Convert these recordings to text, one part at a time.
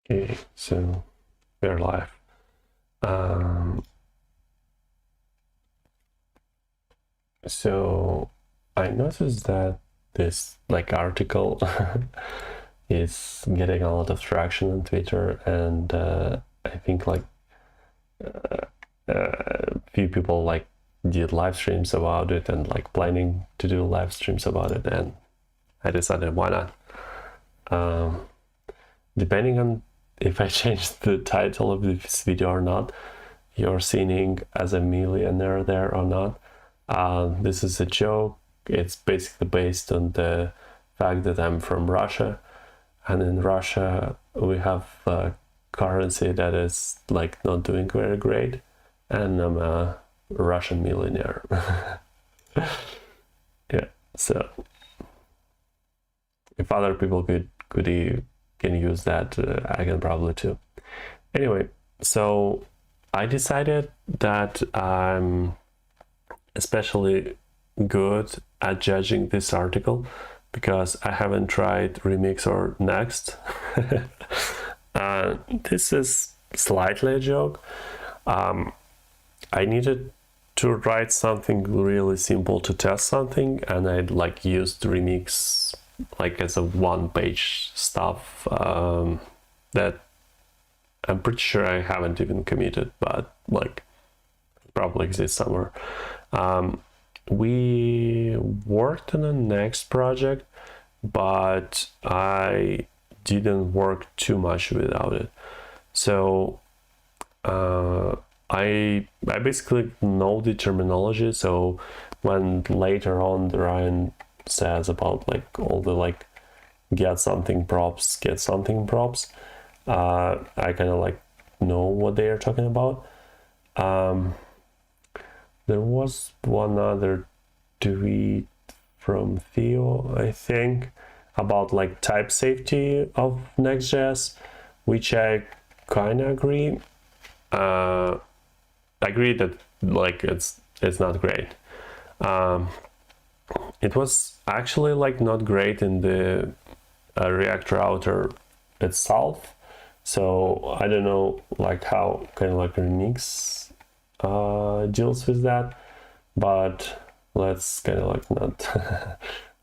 Okay, so we're live. So I noticed that this article is getting a lot of traction on Twitter, and I think few people did live streams about it and planning to do live streams about it, and I decided why not. Depending on if I change the title of this video or not, you're seeing as a millionaire there or not. This is a joke. It's basically based on the fact that I'm from Russia, and in Russia we have a currency that is not doing very great, and I'm a Russian millionaire. Yeah, so if other people can use that, I can probably too. Anyway, so I decided that I'm especially good at judging this article because I haven't tried Remix or Next. This is slightly a joke. I needed to write something really simple to test something, and I used Remix as a one-page stuff that I'm pretty sure I haven't even committed, but probably exists somewhere. We worked on a Next project, but I didn't work too much without it. So I basically know the terminology. So when later on Ryan says about all the get something props, I kind of know what they are talking about. There was one other tweet from Theo, I think, about type safety of Next.js, which I kind of agree. I agree that it's not great. It was actually not great in the React router itself. So I don't know how kind of Remix deals with that, but let's kind of not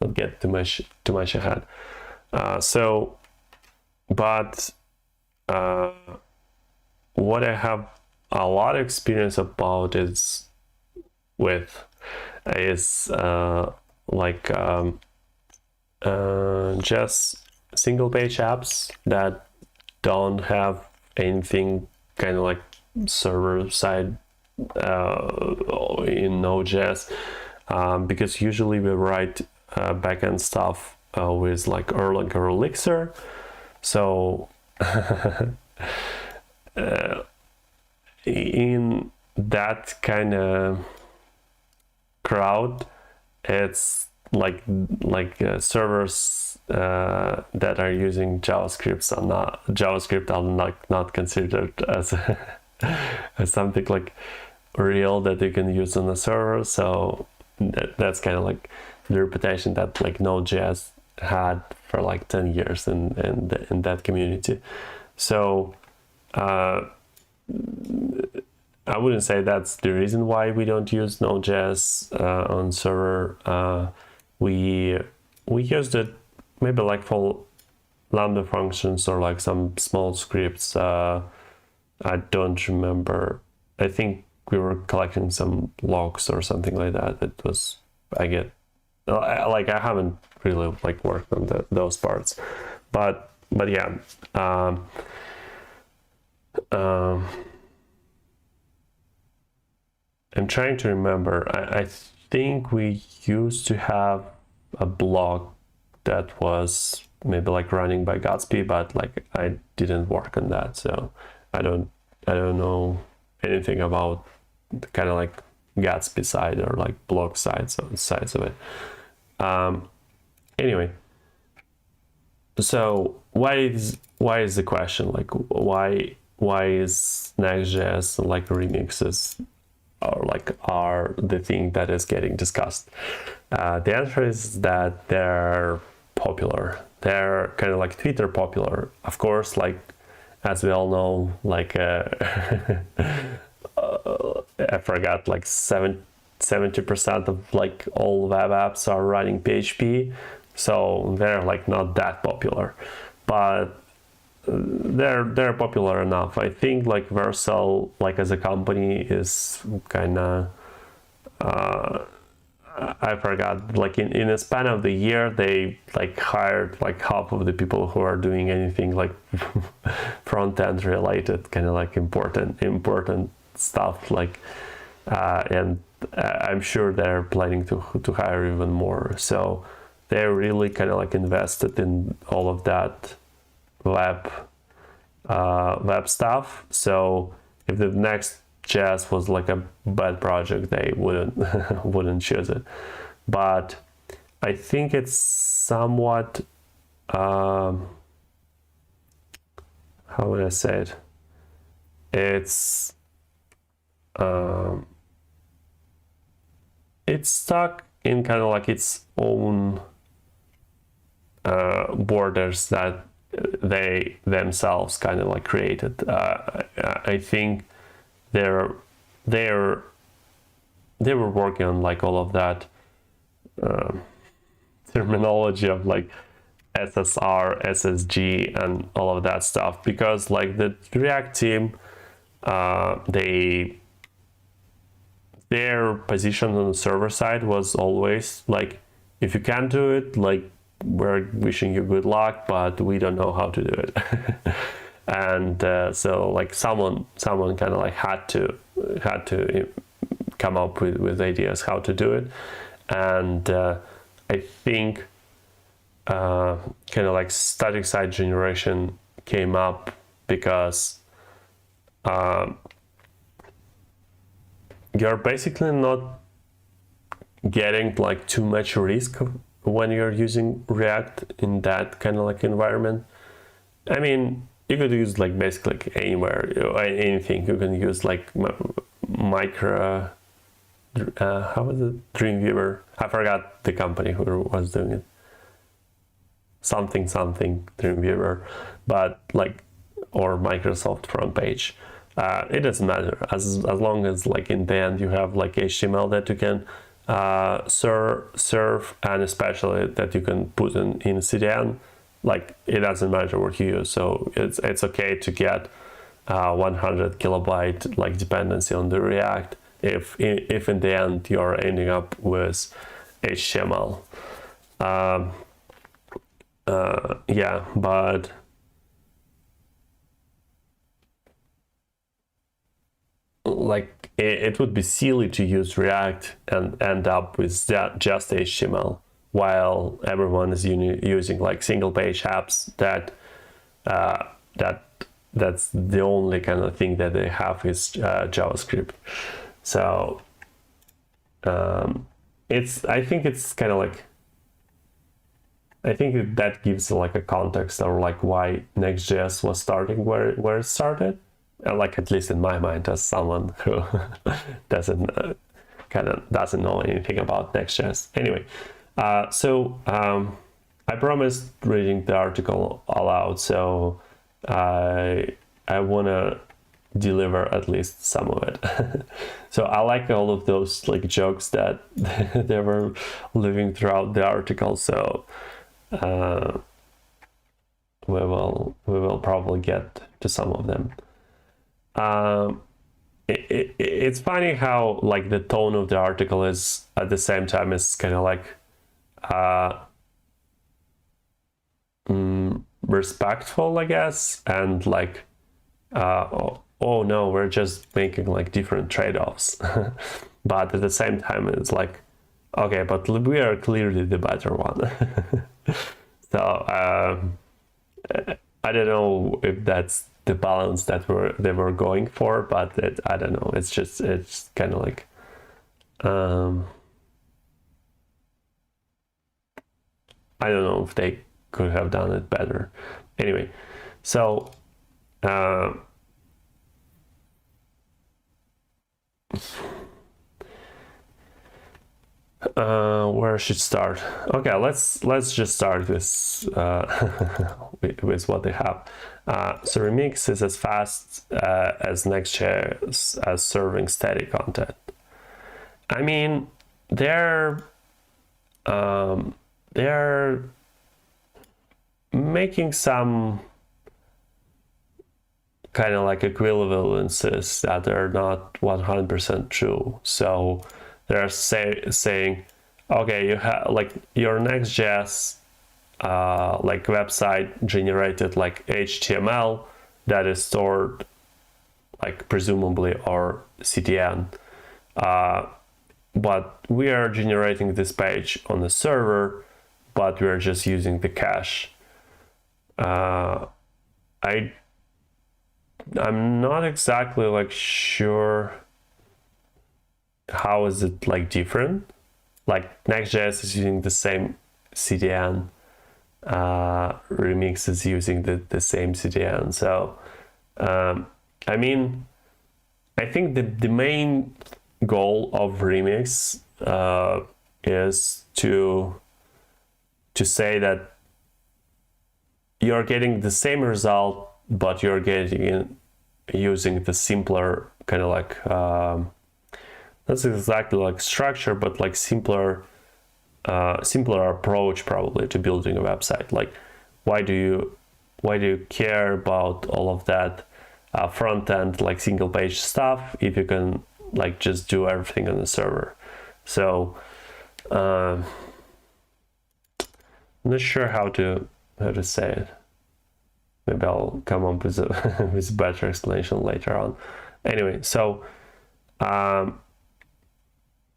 not get too much ahead. What I have a lot of experience about is just single page apps that don't have anything kind of server side in Node.js, because usually we write backend stuff with Erlang or Elixir. So in that kind of crowd, it's servers that are using JavaScript are not considered as as something real that you can use on a server. So that's kind of the reputation that Node.js had for 10 years in that community. So I wouldn't say that's the reason why we don't use Node.js on server. We used it maybe for Lambda functions or some small scripts. I don't remember. I think we were collecting some logs or something like that. It was, I haven't really worked on those parts, but yeah. I'm trying to remember. I think we used to have a blog that was maybe running by Gatsby, but I didn't work on that, so I don't know anything about the kind of Gatsby side or blog sides of it. Anyway, so why is the question why is Next.js remixes are the thing that is getting discussed? The answer is that they're popular. They're kind of Twitter popular. Of course, as we all know, like I forgot, like 70% of like all web apps are running PHP, so they're like not that popular, but they're popular enough. I think like Vercel, like as a company, is kind of I forgot, like in a span of the year they like hired like half of the people who are doing anything like front end related, kind of like important stuff, like and I'm sure they're planning to hire even more. So they're really kind of like invested in all of that web stuff. So if the Next.js was like a bad project, they wouldn't choose it. But I think it's somewhat how would I say it? It's stuck in kind of like its own borders that they themselves kind of like created. I think they were working on like all of that terminology of like SSR, SSG, and all of that stuff, because like the React team, their position on the server side was always like, if you can't do it, like we're wishing you good luck, but we don't know how to do it. And so like someone kind of like had to come up with ideas how to do it. And I think kind of like static site generation came up because you're basically not getting like too much risk when you're using React in that kind of like environment. I mean, you could use like basically like anywhere, anything. You can use like micro, how was it? Dreamweaver. I forgot the company who was doing it. Something Dreamweaver, but like, or Microsoft front page. It doesn't matter as long as like in the end you have like HTML that you can serve, and especially that you can put in CDN. Like it doesn't matter what you use, so it's okay to get 100 kilobyte like dependency on the React if in the end you're ending up with HTML. Yeah, but like it would be silly to use React and end up with just HTML, while everyone is using like single page apps that's the only kind of thing that they have is JavaScript. So I think it's kind of like, I think that gives like a context or like why Next.js was starting where it started, like at least in my mind as someone who doesn't know anything about Next.js. Anyway, so I promised reading the article aloud, so I want to deliver at least some of it. So I like all of those like jokes that they were living throughout the article. So we will probably get to some of them. It's funny how like the tone of the article is at the same time is kind of like respectful, I guess, and like oh no, we're just making like different trade-offs. But at the same time it's like, okay, but we are clearly the better one. So I don't know if that's the balance that they were going for, but I don't know. It's kind of like I don't know if they could have done it better. Anyway, so Where should start? Okay, let's just start with with what they have. So Remix is as fast as Next.js as serving static content. I mean, they're making some kind of like equivalences that are not 100% true. So they're saying, okay, you have like your Next.js like website generated like HTML that is stored like presumably or CDN, but we are generating this page on the server, but we're just using the cache. I'm not exactly like sure how is it like different. Like Next.js is using the same CDN, Remix is using the same CDN. So I mean, I think the main goal of Remix is to say that you're getting the same result, but you're getting it using the simpler kind of like not exactly like structure, but like simpler approach probably to building a website. Like why do you care about all of that front end like single page stuff if you can like just do everything on the server? So I'm not sure how to say it. Maybe I'll come up with a with a better explanation later on. Anyway, so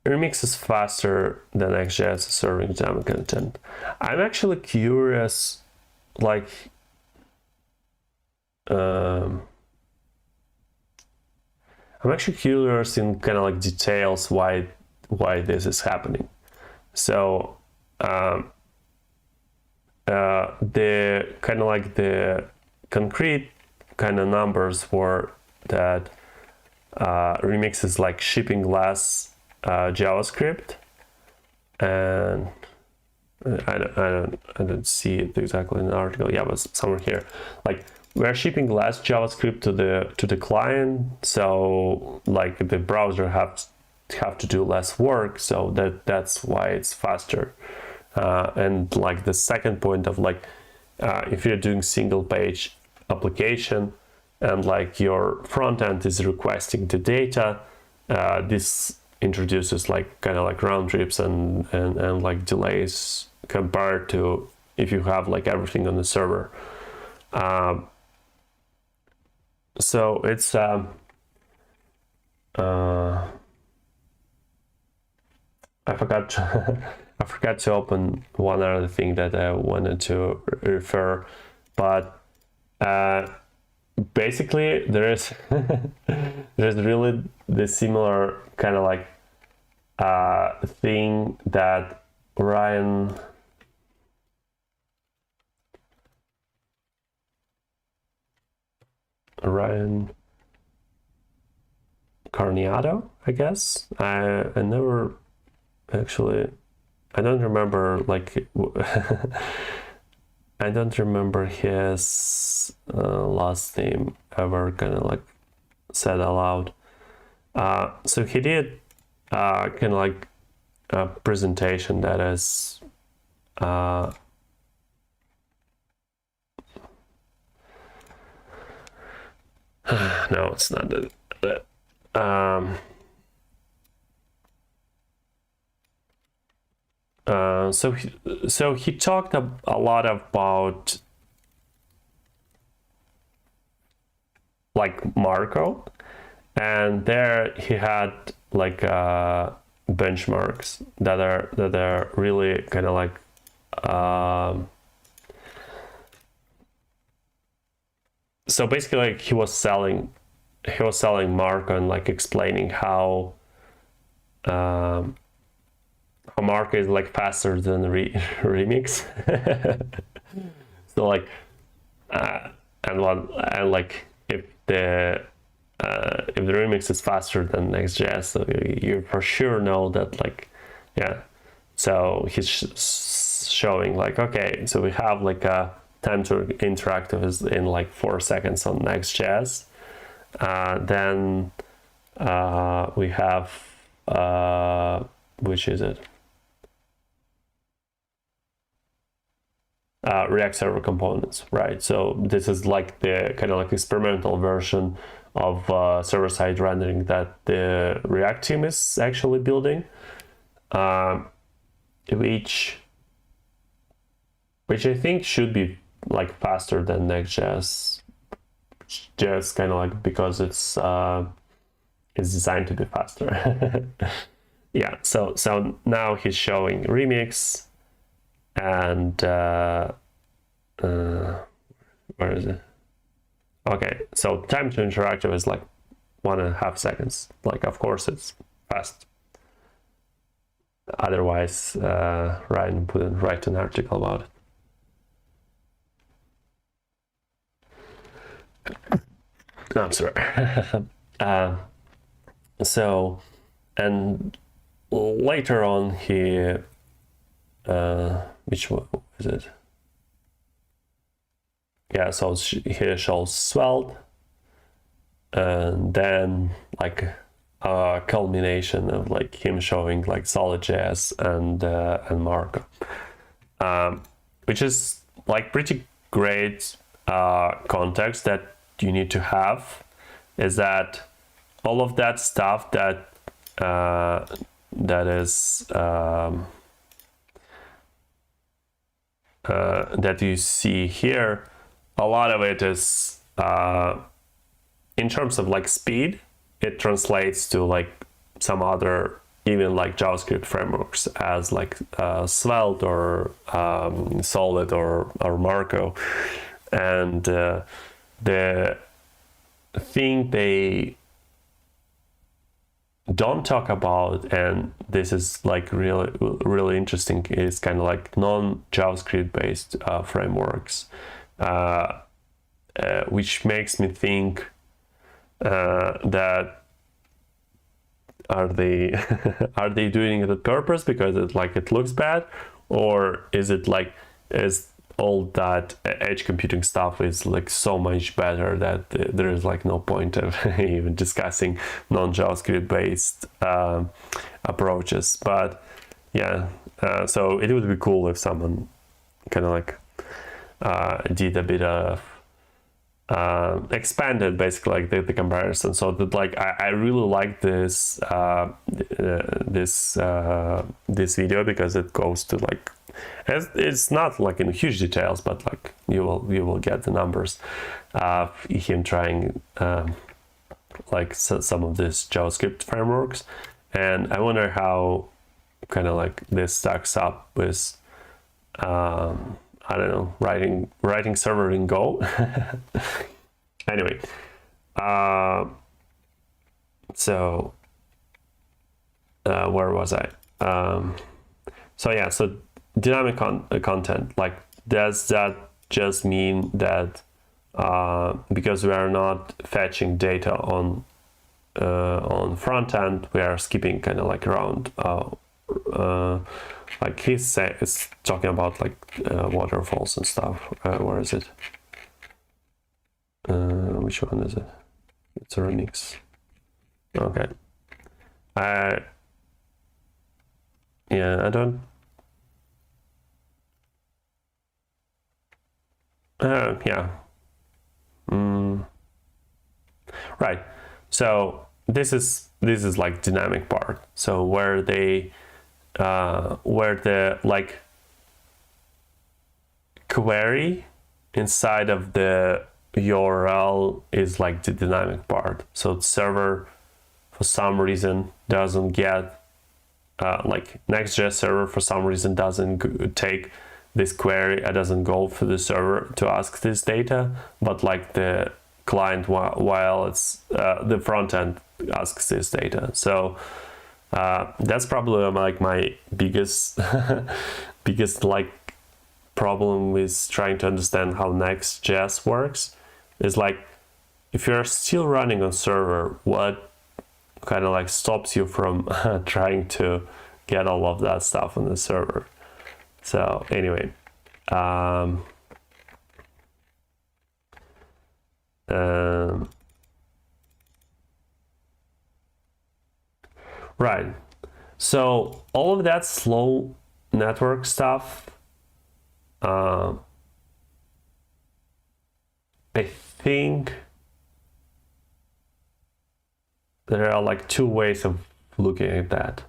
Remix is faster than Next.js serving demo content. I'm actually curious, like I'm actually curious in kind of like details why this is happening. So the kind of like the concrete kind of numbers were that Remix is like shipping less JavaScript, and I don't see it exactly in the article. Yeah, but somewhere here, like we're shipping less JavaScript to the client, so like the browser have to do less work, so that's why it's faster. And like the second point of like if you're doing single page application and like your front end is requesting the data, this introduces like kind of like round trips and like delays compared to if you have like everything on the server. So it's I forgot I forgot to open one other thing that I wanted to refer, but basically there's really the similar kind of like thing that Ryan Carniato, I guess. I never actually, I don't remember like I don't remember his last name ever kind of like said aloud. So he did kind of like a presentation that is no, it's not that. So he talked a lot about like Marco, and there he had like benchmarks that are really kind of like so basically like he was selling Marco and like explaining how Marco is like faster than Remix. So like and like if the Remix is faster than Next.js, so you for sure know that like yeah, So he's showing like, okay, so we have like a time to interactive is in like 4 seconds on Next.js. Then we have, which is it? React server components, right? So this is like the kind of like experimental version of server-side rendering that the React team is actually building, which I think should be like faster than Next.js, just kind of like because it's designed to be faster. Yeah. So now he's showing Remix. And where is it? Okay, so time to interactive is like 1.5 seconds. Like, of course, it's fast. Otherwise, Ryan wouldn't write an article about it. No, I'm sorry. So, and later on, he. Which one is it? Yeah, so here shows Svelte, and then like a culmination of like him showing like solid.js and Marco, which is like pretty great context that you need to have. Is that all of that stuff that that is that you see here, a lot of it is in terms of like speed, it translates to like some other even like JavaScript frameworks as like Svelte or Solid or Marco. And the thing they don't talk about, and this is like really interesting, is kind of like non-JavaScript based frameworks, which makes me think that are they are they doing it on purpose because it looks bad, or is it like is all that edge computing stuff is like so much better that there is like no point of even discussing non-JavaScript based approaches. But yeah, so it would be cool if someone kind of like did a bit of expanded basically like the comparison, so that like I really like this this video because it goes to like, it's not like in huge details, but like you will get the numbers of him trying like some of these JavaScript frameworks, and I wonder how kind of like this stacks up with I don't know, writing server in Go. Anyway, so where was I? So yeah, so dynamic content, like does that just mean that because we are not fetching data on front end, we are skipping kind of like around like he's talking about like waterfalls and stuff. Where is it? Which one is it? It's a remix. Okay. Yeah, I don't. Yeah. Right. So this is like dynamic part. So where they where the like query inside of the URL is like the dynamic part. So the server for some reason doesn't get like Next.js server for some reason doesn't take this query, it doesn't go for the server to ask this data, but like the client while it's the front end asks this data. So that's probably like my biggest biggest like problem with trying to understand how Next.js works, is like if you're still running on server, what kind of like stops you from trying to get all of that stuff on the server. So anyway, right. So all of that slow network stuff, I think there are like two ways of looking at that.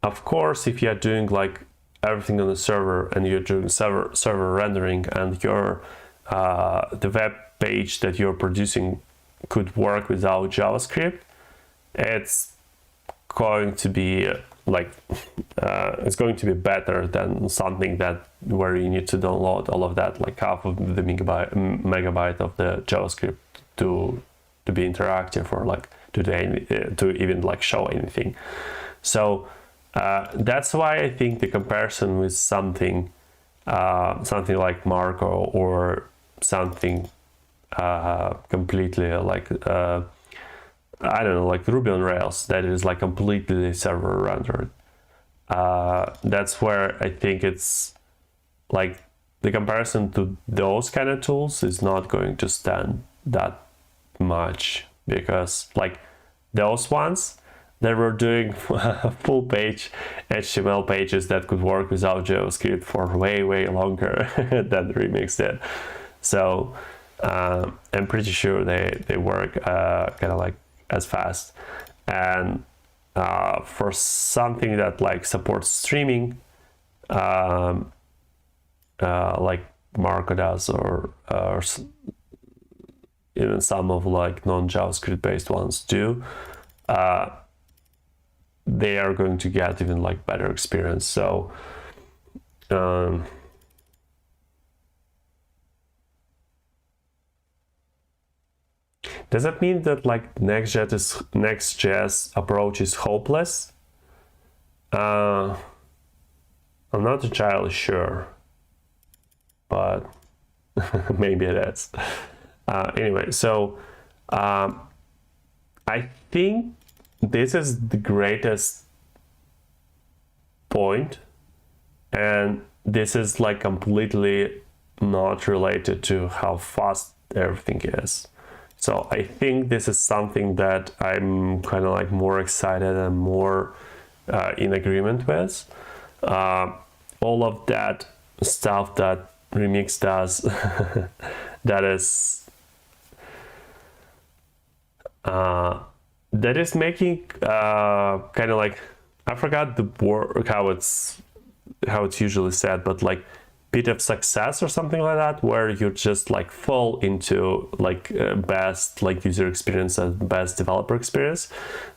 Of course, if you are doing like everything on the server and you're doing server rendering, and your the web page that you're producing could work without JavaScript, it's going to be like it's going to be better than something that where you need to download all of that, like half of the megabyte of the JavaScript to be interactive, or like to even like show anything. So that's why I think the comparison with something like Marco, or something completely like I don't know, like Ruby on Rails, that is like completely server rendered. That's where I think it's like the comparison to those kind of tools is not going to stand that much, because like those ones, they were doing full page HTML pages that could work without JavaScript for way longer than Remix did. So I'm pretty sure they work kind of like as fast. And for something that like supports streaming, like Marco does, or even some of like non-JavaScript based ones do, they are going to get even like better experience. So does that mean that like Next.js approach is hopeless? I'm not entirely sure, but maybe it is. Anyway, so I think this is the greatest point, and this is like completely not related to how fast everything is. So I think this is something that I'm kind of like more excited and more in agreement with. All of that stuff that Remix does, that is making kind of like, I forgot the word, how it's usually said, but like bit of success or something like that, where you just like fall into like best like user experience and best developer experience.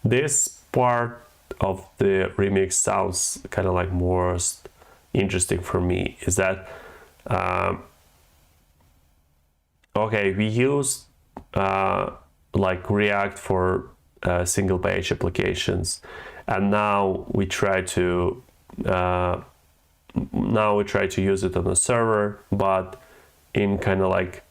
This part of the Remix sounds kind of like most interesting for me, is that okay, we use like React for single page applications, and now we try to use it on a server, but in kind of like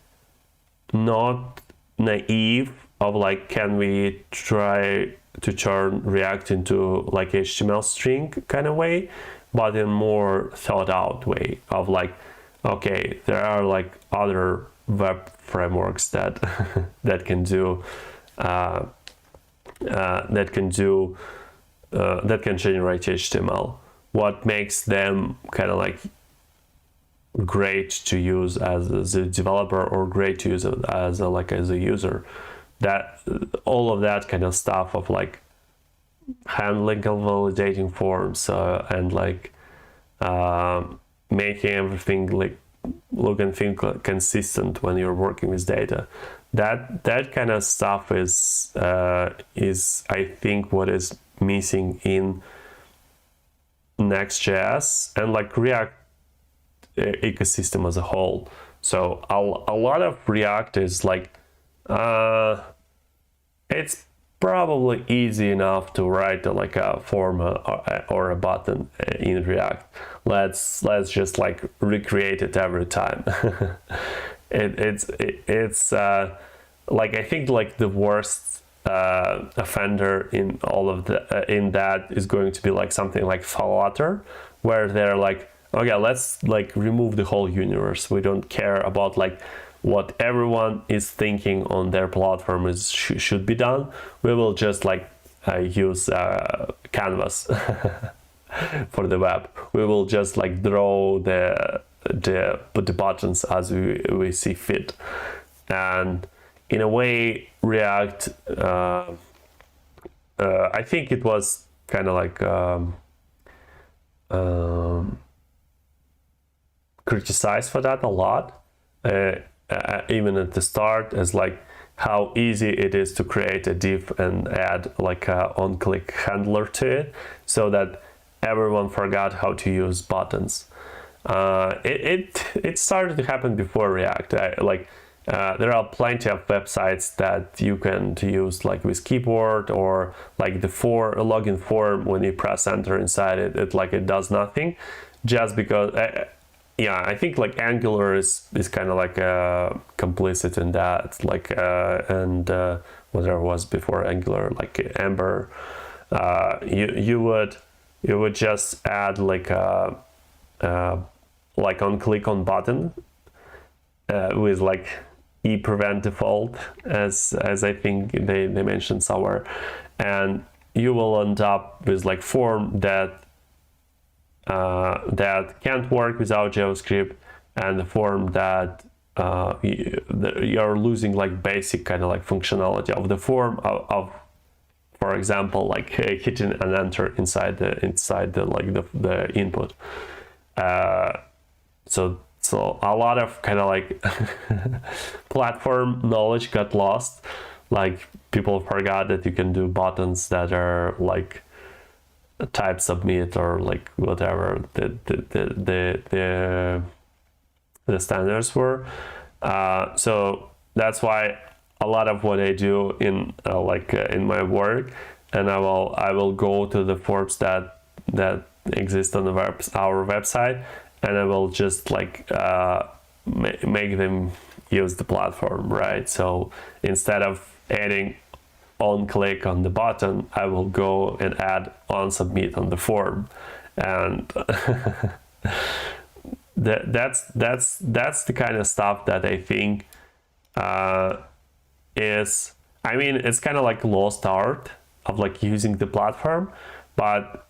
not naive of like, can we try to turn React into like HTML string kind of way, but in more thought out way of like, okay, there are like other web frameworks that that can generate HTML. What makes them kind of like great to use as a developer, or great to use as a user? That all of that kind of stuff of like handling and validating forms, and like making everything like look and feel consistent when you're working with data. That kind of stuff is I think what is missing in Next.js and like React ecosystem as a whole. So a lot of React is like it's probably easy enough to write like a form or a button in React. Let's just like recreate it every time. It's like, I think like the worst offender in all of the in that is going to be like something like Flutter, where they're like, okay, let's like remove the whole universe. We don't care about like what everyone is thinking on their platform is should be done. We will just like use canvas for the web. We will just like draw the buttons as we see fit. And in a way, React, I think it was kind of like criticized for that a lot, even at the start, as like how easy it is to create a div and add like a on-click handler to it, so that everyone forgot how to use buttons. It started to happen before React. There are plenty of websites that you can use like with keyboard, or like the login form, when you press enter inside it, it does nothing, just because yeah, I think like Angular is kind of like complicit in that, like and whatever was before Angular, like Ember, you would just add like a like on click on button with like prevent default, as I think they mentioned somewhere, and you will end up with like form that can't work without JavaScript, and the form that you're losing like basic kind of like functionality of the form of for example, like hitting an enter inside the like the input. So a lot of kind of like platform knowledge got lost. Like people forgot that you can do buttons that are like type submit, or like whatever the standards were. So that's why a lot of what I do in in my work, and I will go to the forms that exist on our website, and I will just like make them use the platform, right? So instead of adding on click on the button, I will go and add on submit on the form, and that's the kind of stuff that I think is, I mean, it's kind of like lost art of like using the platform, but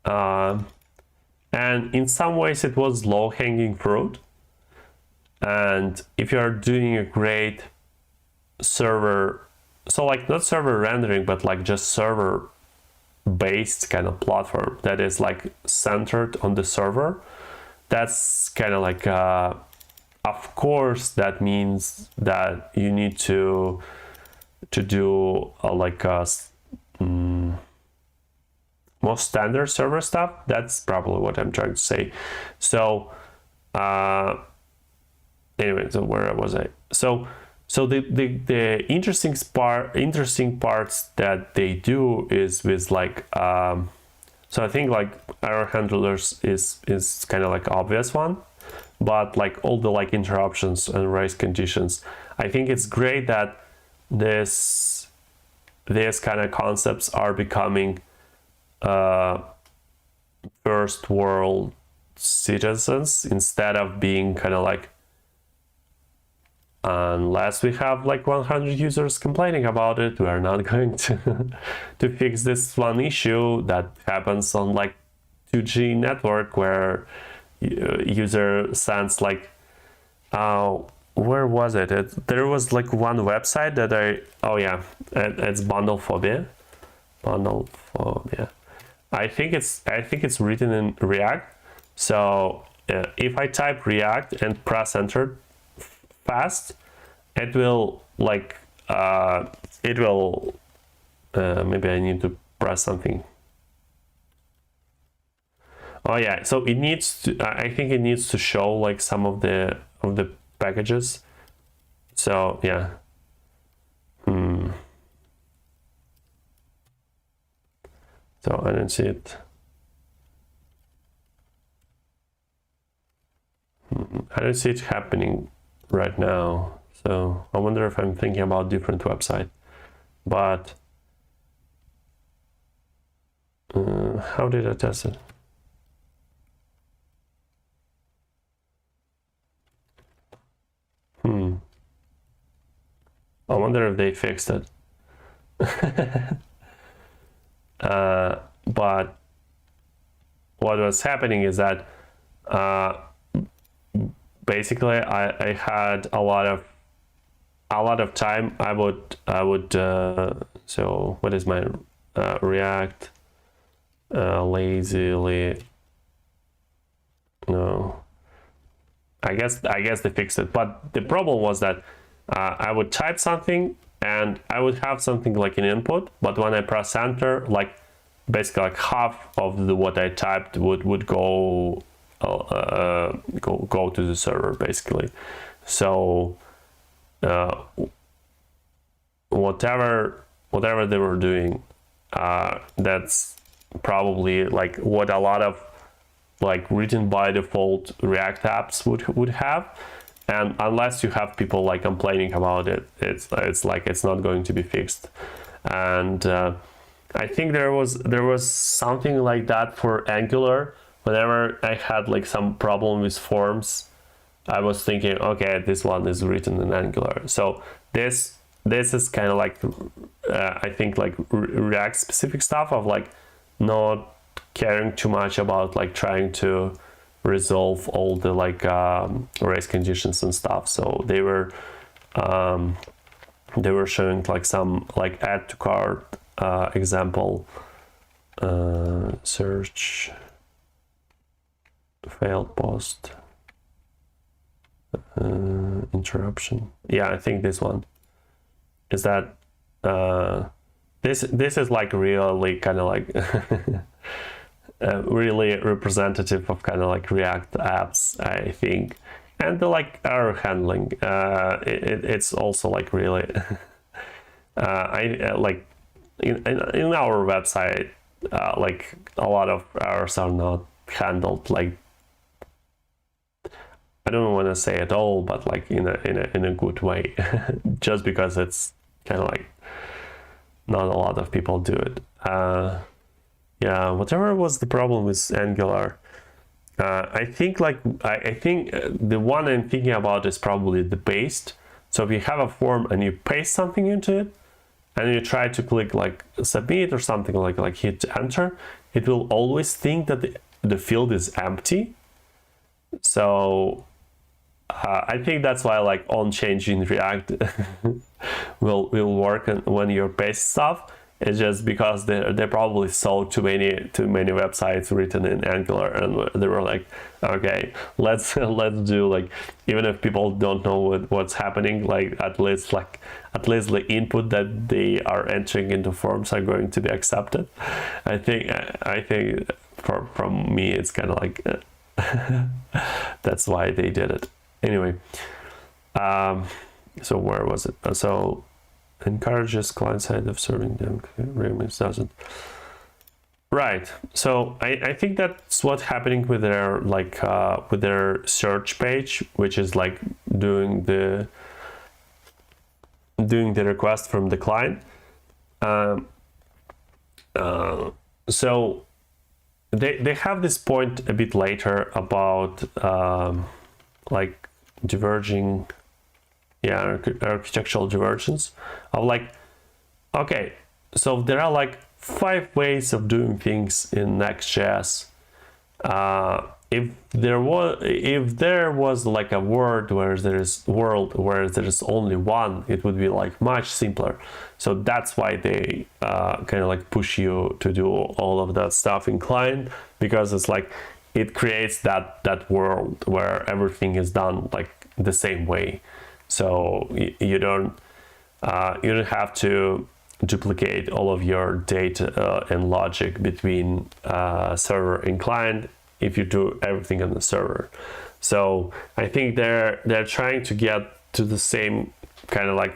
and in some ways it was low-hanging fruit. And if you're doing a great server, so like not server rendering, but like just server based kind of platform that is like centered on the server, that's kind of like of course that means that you need to do like more standard server stuff. That's probably what I'm trying to say. So anyway, so where was I? So the interesting parts that they do is with like so I think like error handlers is kind of like obvious one, but like all the like interruptions and race conditions, I think it's great that these kind of concepts are becoming first world citizens, instead of being kind of like, unless we have like 100 users complaining about it, we are not going to to fix this one issue that happens on like 2G network, where user sends like where was it? There was like one website that it's bundlephobia. I think it's written in React. So if I type React and press enter fast, it will like maybe I need to press something. Oh yeah, so it needs to, I think it needs to show like some of the packages. So yeah. So I don't see it. I don't see it happening right now. So I wonder if I'm thinking about different website. but how did I test it? I wonder if they fixed it. But what was happening is that basically I had a lot of time. I would so what is my React lazily, no, I guess they fixed it, but the problem was that I would type something and I would have something like an input, but when I press enter, like basically like half of what I typed would go to the server basically. So whatever they were doing, that's probably like what a lot of like written by default React apps would have. And unless you have people like complaining about it, it's like it's not going to be fixed. And I think there was something like that for Angular. Whenever I had like some problem with forms, I was thinking, okay, this one is written in Angular. So this is kind of like I think like React specific stuff of like not caring too much about like trying to resolve all the like race conditions and stuff. So they were showing like some like add to cart example, search failed post, interruption. Yeah, I think this one is that this is like really kind of like really representative of kind of like React apps, I think. And the like error handling, it's also like really I like in our website, like a lot of errors are not handled like, I don't want to say at all, but like in a good way, just because it's kind of like not a lot of people do it. Yeah, whatever was the problem with Angular, I think like I think the one I'm thinking about is probably the paste. So if you have a form and you paste something into it, and you try to click like submit or something like hit enter, it will always think that the field is empty. So I think that's why like on change in React will work when you paste stuff. It's just because they probably saw too many websites written in Angular, and they were like, okay, let's do like, even if people don't know what's happening, like at least the input that they are entering into forms are going to be accepted. I think from me it's kind of like that's why they did it. Anyway, so where was it? So encourages client side of serving them. Remix doesn't. Right. So I think that's what's happening with their like with their search page, which is like doing the request from the client. So they have this point a bit later about like diverging, yeah, architectural divergence of like, okay, so there are like 5 ways of doing things in Next.js. If there was like a world where there is only one, it would be like much simpler. So that's why they kind of like push you to do all of that stuff in client, because it's like it creates that world where everything is done like the same way. So you don't have to duplicate all of your data and logic between server and client if you do everything on the server. So I think they're trying to get to the same kind of like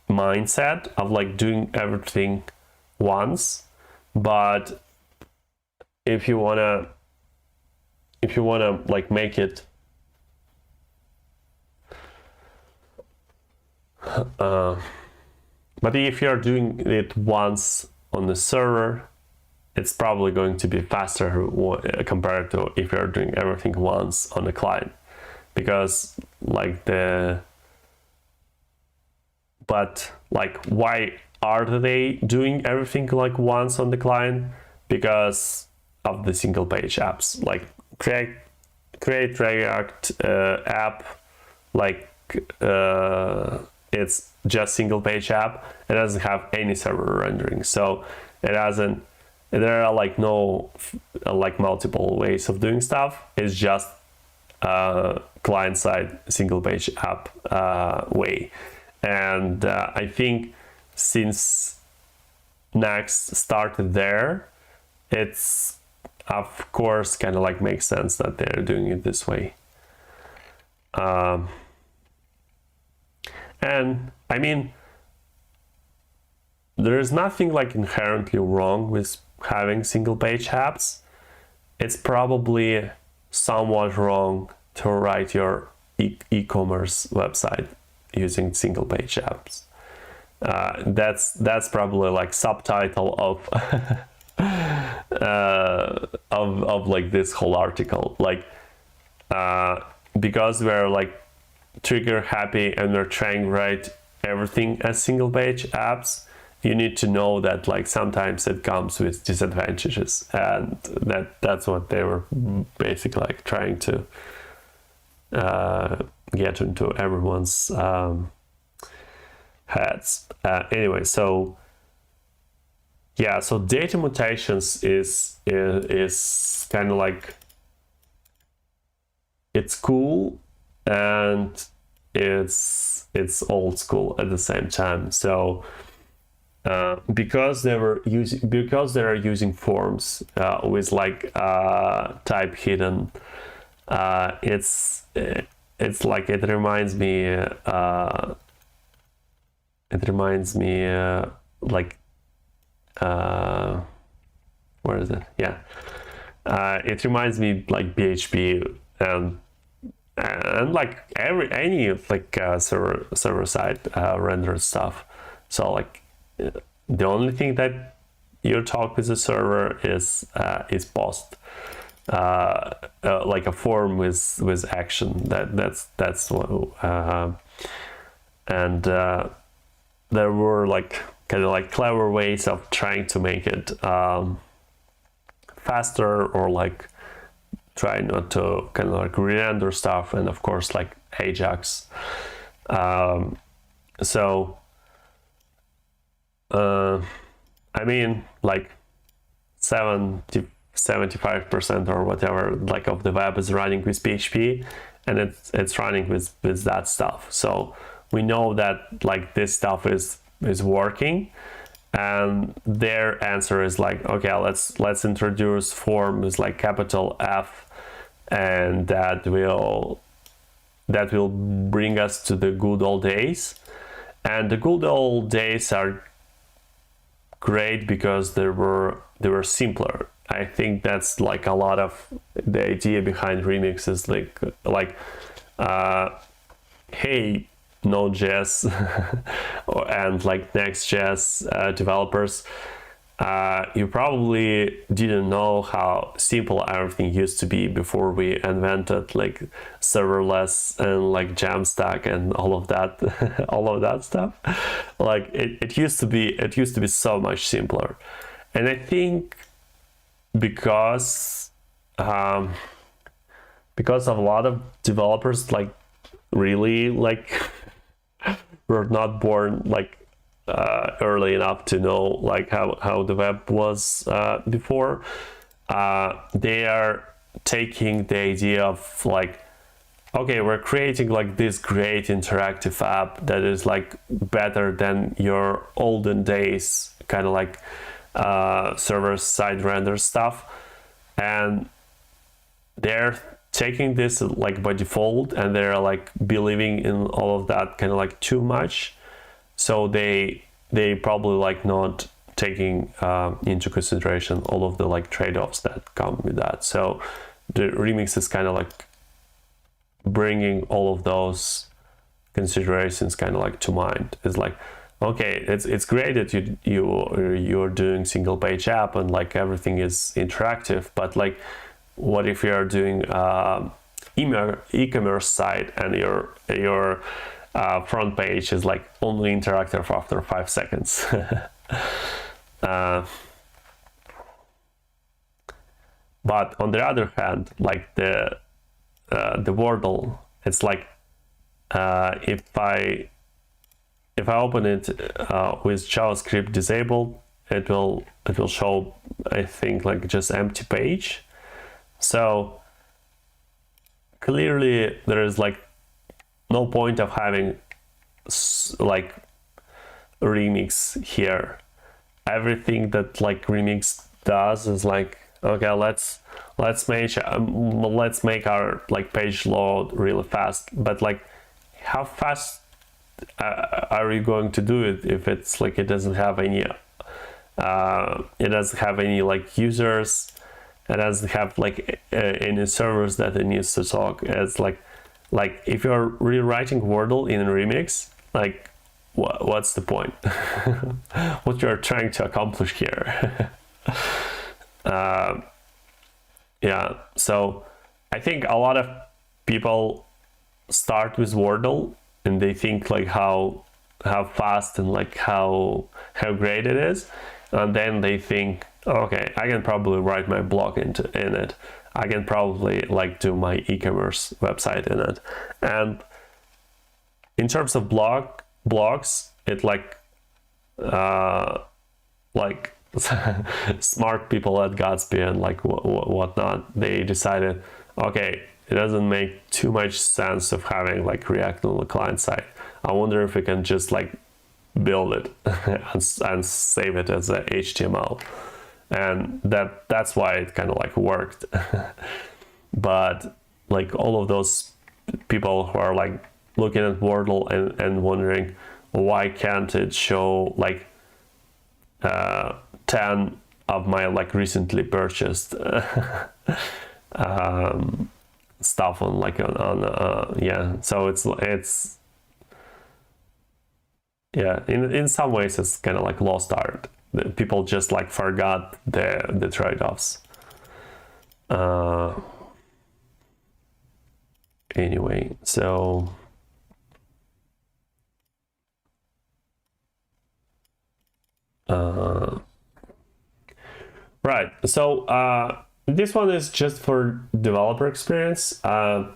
mindset of like doing everything once. But if you wanna like make it But if you're doing it once on the server, it's probably going to be faster compared to if you're doing everything once on the client, because like why are they doing everything like once on the client? Because of the single page apps, like create React app, like it's just single page app. It doesn't have any server rendering, so there are like no like multiple ways of doing stuff. It's just client side single page app way. And I think since Next started there, it's of course kind of like makes sense that they're doing it this way. And I mean, there is nothing like inherently wrong with having single page apps. It's probably somewhat wrong to write your e-commerce website using single page apps. That's probably like subtitle of of like this whole article, like because we're like trigger happy and we're trying to write everything as single page apps, you need to know that like sometimes it comes with disadvantages, and that's what they were basically like trying to get into everyone's heads. Anyway, so yeah, so data mutations is kind of like, it's cool and it's old school at the same time. So because they are using forms with like type hidden, it's like it reminds me like where is it? Yeah, it reminds me like PHP and like any like server side rendered stuff. So like the only thing that you talk with the server is post, like a form with action. That's what, and there were like kind of like clever ways of trying to make it faster, or like try not to kind of like re-render stuff, and of course like Ajax. So I mean, like 75% or whatever like of the web is running with PHP, and it's running with that stuff. So we know that like this stuff is working, and their answer is like, okay, let's introduce form with like capital F, and that will bring us to the good old days. And the good old days are great because they were simpler. I think that's like a lot of the idea behind Remix is like hey, Node.js and like Next.js developers, you probably didn't know how simple everything used to be before we invented like serverless and like Jamstack and all of that all of that stuff. Like it used to be so much simpler. And I think because of a lot of developers like really like were not born like early enough to know like how the web was before, they are taking the idea of like, okay, we're creating like this great interactive app that is like better than your olden days kind of like server side render stuff, and they're taking this like by default, and they're like believing in all of that kind of like too much. So they probably like not taking into consideration all of the like trade-offs that come with that. So the Remix is kind of like bringing all of those considerations kind of like to mind. It's like, okay, it's great that you're doing single page app and like everything is interactive, but like what if you're doing e-commerce site and your front page is like only interactive after 5 seconds? But on the other hand, like the Wordle, it's like if I open it with JavaScript disabled, it will show, I think, like just empty page. So clearly there is like no point of having like Remix here. Everything that like Remix does is like, okay, let's make our like page load really fast, but like how fast are you going to do it if it's like it doesn't have any like users, it doesn't have like any servers that it needs to talk? It's like if you're rewriting Wordle in Remix, like what's the point? What you're trying to accomplish here? Yeah, so I think a lot of people start with Wordle and they think like how fast and like how great it is, and then they think, okay, I can probably write my blog in it, I can probably like do my e-commerce website in it. And in terms of blogs, it like smart people at Gatsby and like whatnot, they decided, okay, it doesn't make too much sense of having like React on the client side. I wonder if we can just like build it and save it as a HTML, and that's why it kind of like worked. But like all of those people who are like looking at Wordle and wondering why can't it show like 10 of my like recently purchased stuff on like on yeah, so it's yeah, in some ways it's kind of like lost art. People just like forgot the trade-offs. Anyway, so right, so this one is just for developer experience. I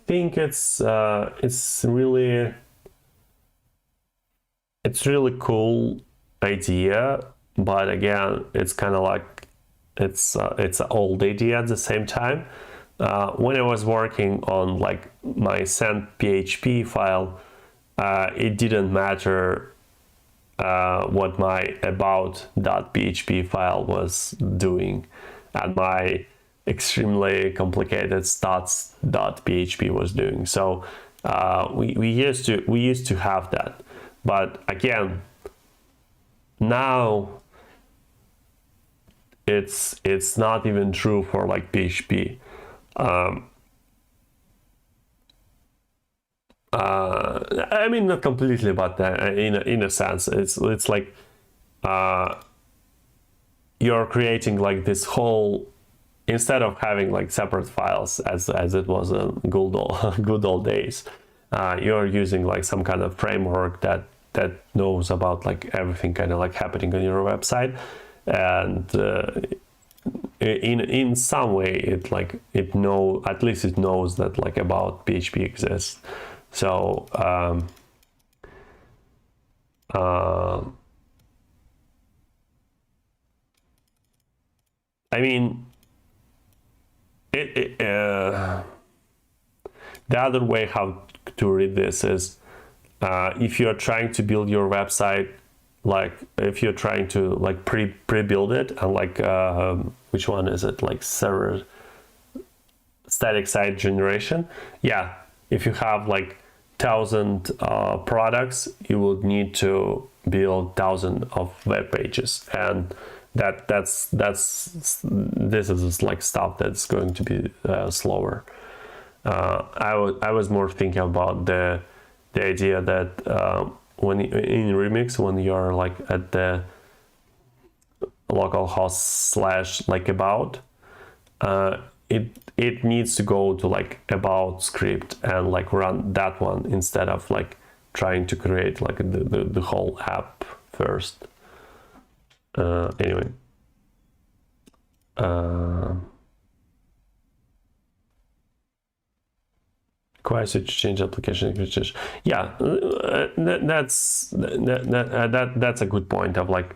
think it's really cool idea, but again, it's kind of like it's an old idea at the same time. When I was working on like my send PHP file, it didn't matter what my about.php file was doing and my extremely complicated stats.php was doing. So we used to have that, but again, now it's not even true for like PHP. I mean, not completely, but in a sense, it's like you're creating like this whole, instead of having like separate files as it was in good old days, you're using like some kind of framework that knows about like everything kind of like happening on your website, and in some way it at least it knows that like about PHP exists. So I mean, the other way how to read this is, if you're trying to build your website, like if you're trying to like pre-build it, and like which one is it, like server static site generation, yeah, if you have like 1,000 products, you would need to build 1,000 of web pages, and this is like stuff that's going to be slower. I was more thinking about the idea that when in Remix, when you're like at the localhost / like about, it needs to go to like about script and like run that one instead of like trying to create like the whole app first. Anyway. Requires you to change application. Yeah, that's a good point of like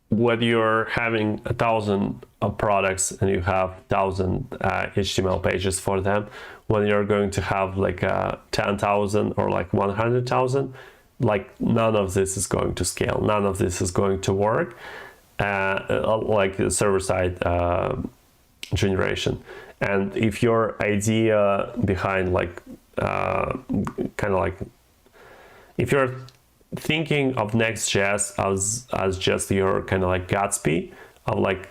whether you're having 1,000 products and you have 1,000 HTML pages for them, when you're going to have like 10,000 or like 100,000, like none of this is going to scale, none of this is going to work, like server-side generation. And if your idea behind like kind of like, if you're thinking of Next.js as just your kind of like Gatsby of like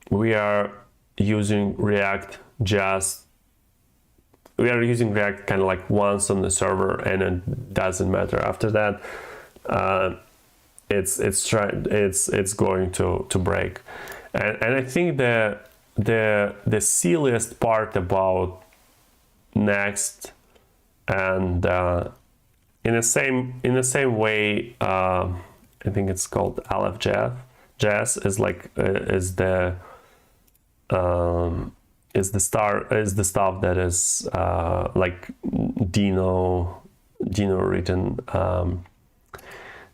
we are using React.js, we are using React kind of like once on the server and it doesn't matter after that, it's going to break. And I think the silliest part about Next, and in the same way, I think it's called aloud.js is like is the stuff that is like Dino written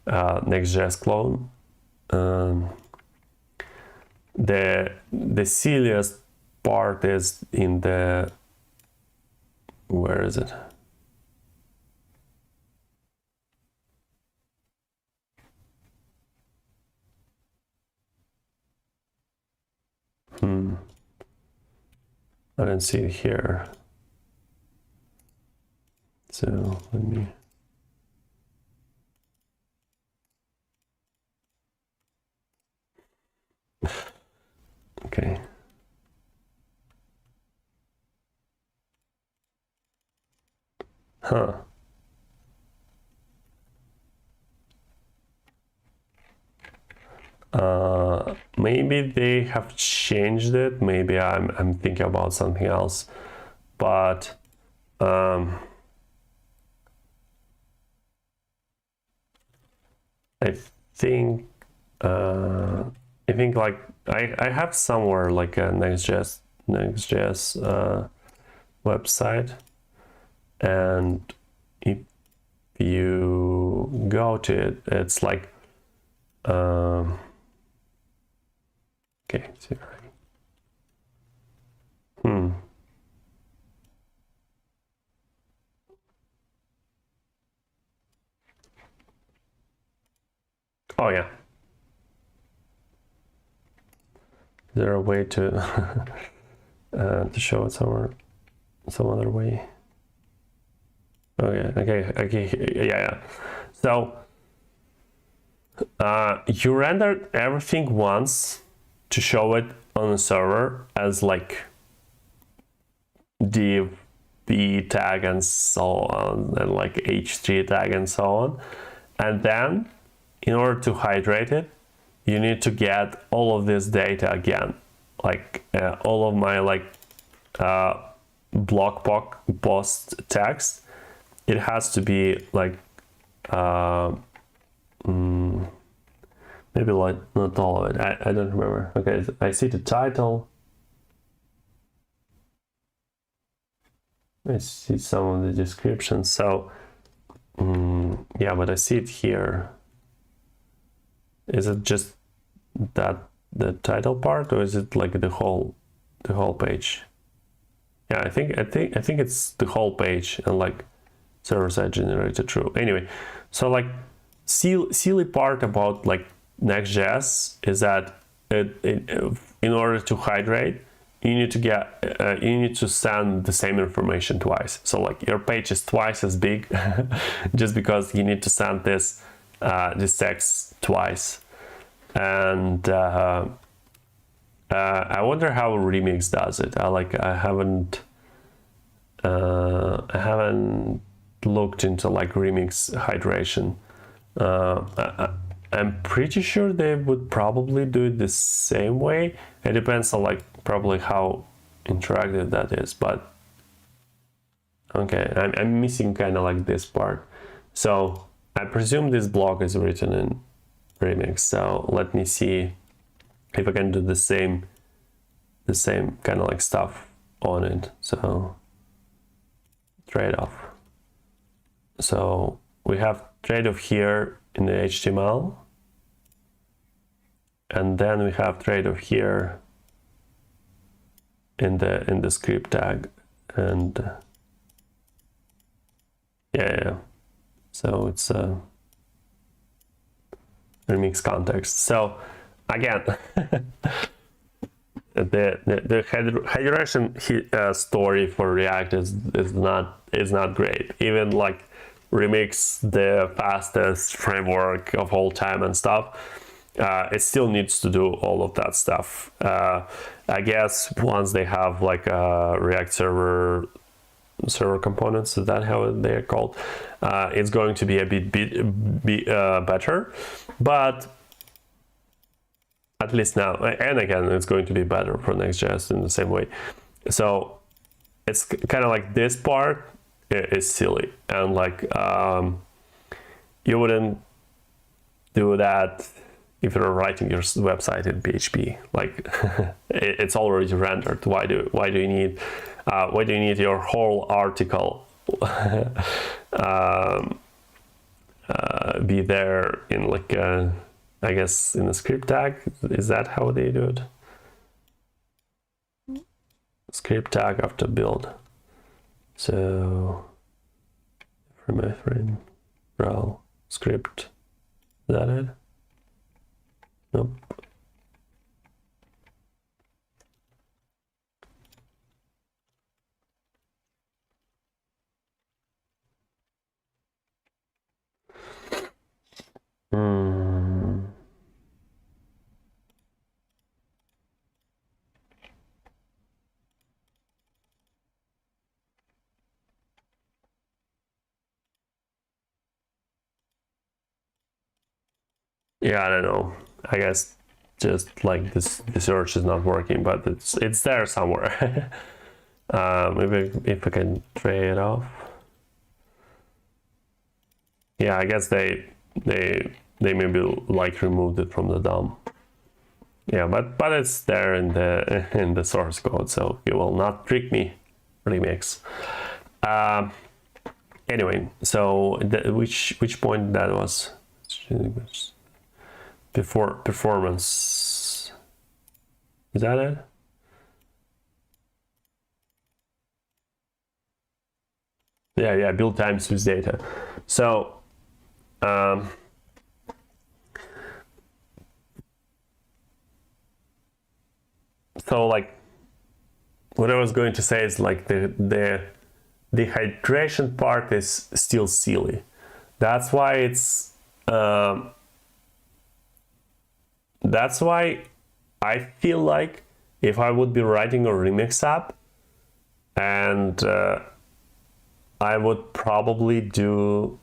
Next.js clone. The silliest part is in the, where is it? I don't see it here. So let me. Okay. Huh. Maybe they have changed it. Maybe I'm thinking about something else, but I think like I have somewhere like a Next.js website, and if you go to it, it's like okay, see. Oh yeah. Is there a way to to show it somewhere, some other way? Okay, yeah. So you rendered everything once to show it on the server as like div b tag and so on, and like h3 tag and so on, and then in order to hydrate it, you need to get all of this data again, like all of my like blog post text. It has to be like maybe like not all of it. I don't remember. Okay, I see the title. I see some of the description. So yeah, but I see it here. Is it just that the title part, or is it like the whole page? Yeah, I think it's the whole page and like server-side generated true. Anyway, so like silly part about like Next.js is that in order to hydrate, you need to send the same information twice. So like your page is twice as big just because you need to send this text twice. And I wonder how Remix does it. I haven't looked into like Remix hydration. I'm pretty sure they would probably do it the same way. It depends on like probably how interactive that is, but okay, I'm missing kind of like this part. So I presume this block is written in Remix. So let me see if I can do the same kind of like stuff on it. So trade-off. So we have trade-off here in the HTML, and then we have trade-off here in the script tag, and yeah. So it's a Remix context. So again, the hydration story for React is not great. Even like Remix, the fastest framework of all time and stuff, it still needs to do all of that stuff. I guess once they have like a React server components, is that how they're called, it's going to be a bit better, but at least now, and again, it's going to be better for Next.js in the same way. So it's kind of like this part is silly, and like you wouldn't do that if you're writing your website in PHP. Like it's already rendered. Why do you need your whole article be there in like I guess in a script tag? Is that how they do it? Script tag after build. So from my friend rel script, is that it? Nope. Yeah, I don't know. I guess just like this search is not working, but it's there somewhere. Maybe if I can trade it off. Yeah, I guess they maybe like removed it from the DOM. Yeah, but it's there in the source code, so you will not trick me, Remix. Anyway, so which point that was? Before performance, is that it? Yeah, build times with data. So so like what I was going to say is like the hydration part is still silly. That's why it's that's why I feel like if I would be writing a Remix app, and I would probably do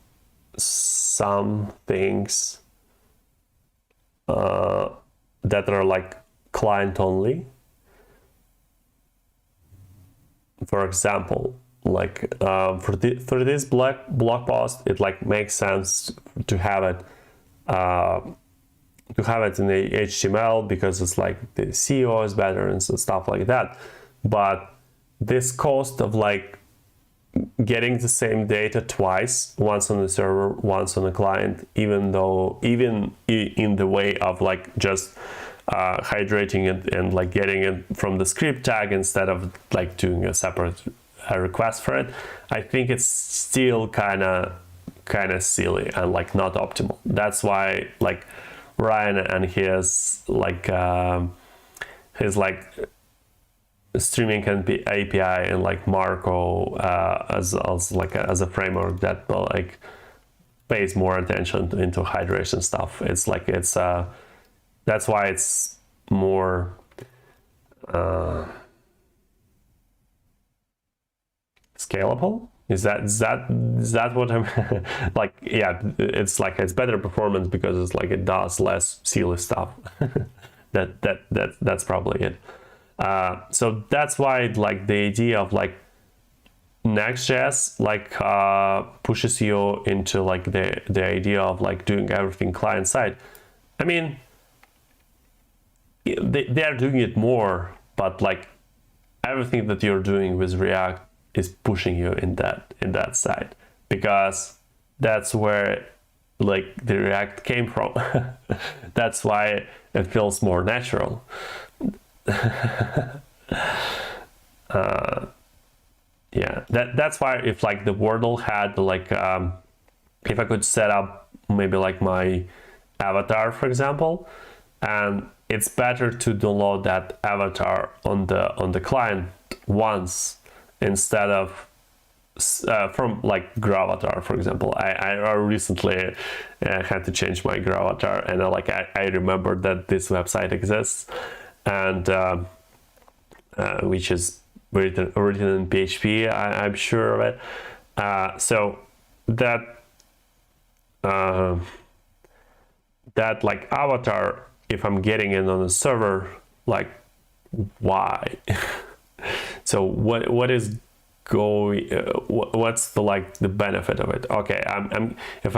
some things that are like client only. For example, like for this blog post, it like makes sense to have it in the HTML because it's like the SEO is better and stuff like that. But this cost of like getting the same data twice, once on the server, once on the client, even in the way of like just hydrating it and like getting it from the script tag instead of like doing a separate request for it, I think it's still kind of silly and like not optimal. That's why like Ryan and his like streaming API and like Marco as a framework that like pays more attention into hydration stuff. It's like that's why it's more scalable. Is that what I'm like? Yeah, it's like it's better performance because it's like it does less silly stuff. That's probably it. So that's why like the idea of like Next.js like pushes you into like the idea of like doing everything client side. I mean, they are doing it more, but like everything that you're doing with React is pushing you in that side, because that's where like the React came from. That's why it feels more natural. Yeah, that's why if like the Wordle had like if I could set up maybe like my avatar, for example, and it's better to download that avatar on the client once instead of from like Gravatar, for example. I recently had to change my Gravatar, and I remembered that this website exists, and which is written in PHP. I'm sure of it. So that that like avatar, if I'm getting it on a server, like why? So what is going? What's the like the benefit of it? Okay, if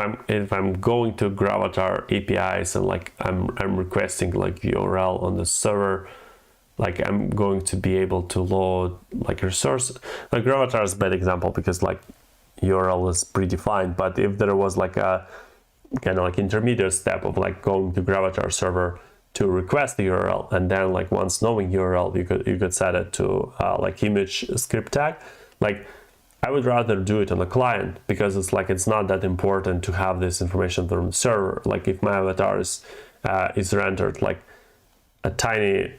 I'm going to Gravatar APIs and like I'm requesting like the URL on the server, like I'm going to be able to load like a resource. Like Gravatar is a bad example because like URL is predefined, but if there was like a kind of like intermediate step of like going to Gravatar server to request the URL, and then like once knowing URL you could set it to like image script tag. Like I would rather do it on the client, because it's like it's not that important to have this information from the server. Like if my avatar is rendered like a tiny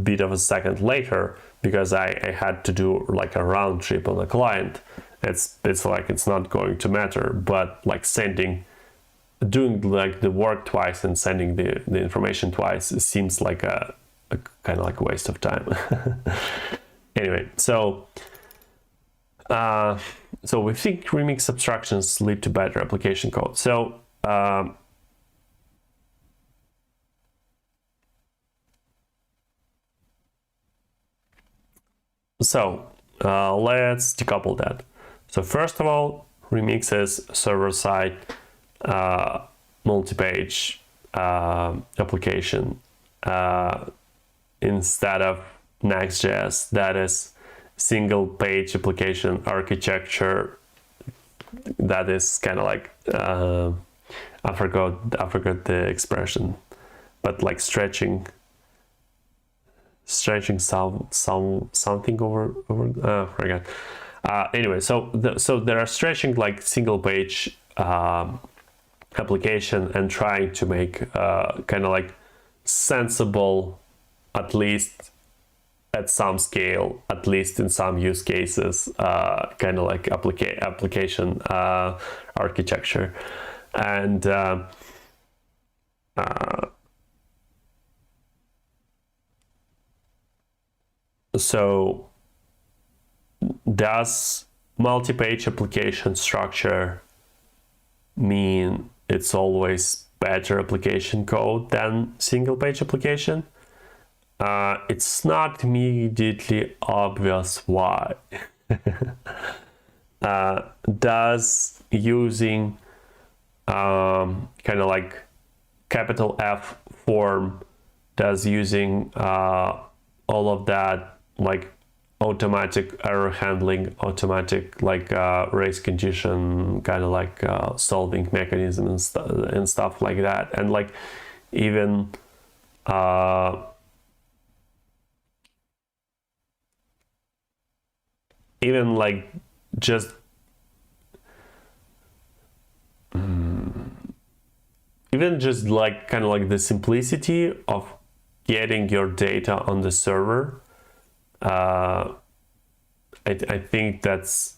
bit of a second later because I had to do like a round trip on the client, it's like it's not going to matter. But like doing like the work twice and sending the information twice seems like a kind of like a waste of time. Anyway, so we think Remix abstractions lead to better application code. So let's decouple that. So first of all, Remix is server-side multi-page application instead of Next.js, that is single-page application architecture. That is kind of like I forgot the expression, but like stretching something over forgot. Anyway, so there are stretching like single page application and trying to make kind of like sensible, at least at some scale, at least in some use cases, kind of like application architecture. And so does multi-page application structure mean it's always better application code than single-page application? It's not immediately obvious why. Does using kind of like capital F form, does using all of that like automatic error handling, automatic like race condition kind of like solving mechanism and stuff like that, and like even like just even just like kind of like the simplicity of getting your data on the server. I think that's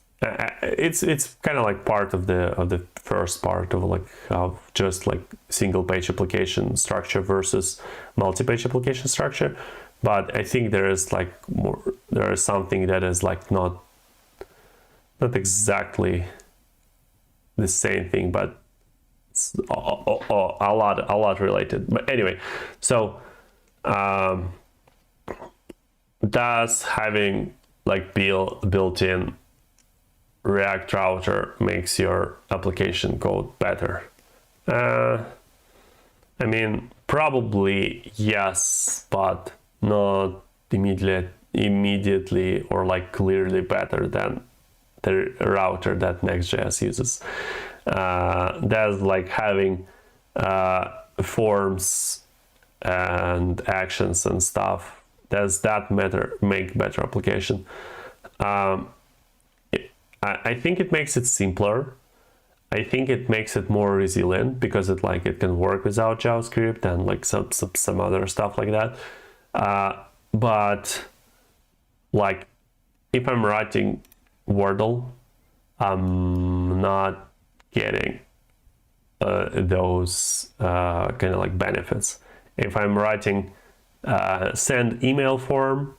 it's kind of like part of the first part of like of just like single page application structure versus multi-page application structure. But I think there is like there is something that is like not not exactly the same thing, but it's a lot related. But anyway, so does having like built-in React router makes your application code better? I mean, probably yes, but not immediately or like clearly better than the router that Next.js uses. That's like having forms and actions and stuff. Does that make better application? I think it makes it simpler. I think it makes it more resilient because it can work without JavaScript and like some other stuff like that. But like if I'm writing Wordle, I'm not getting those kind of like benefits. If I'm writing send email form,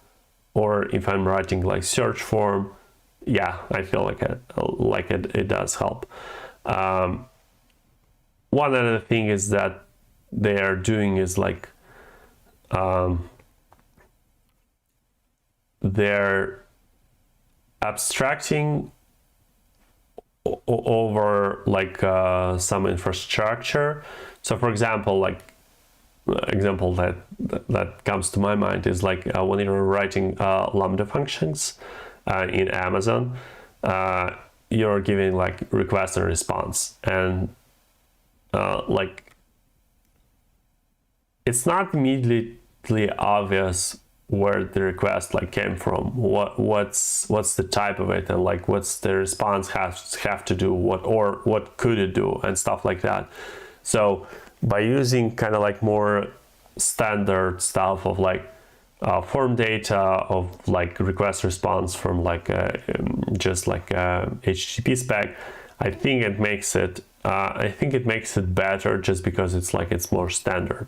or if I'm writing like search form, yeah, I feel like it does help. One other thing is that they are doing is like they're abstracting over like some infrastructure. So for example, like example that comes to my mind is like when you're writing Lambda functions in Amazon, you're giving like request and response, and like it's not immediately obvious where the request like came from, what's the type of it, and like what's the response have to do, what could it do, and stuff like that. So by using kind of like more standard stuff of like form data, of like request response from like just like HTTP spec, I think it makes it better just because it's more standard,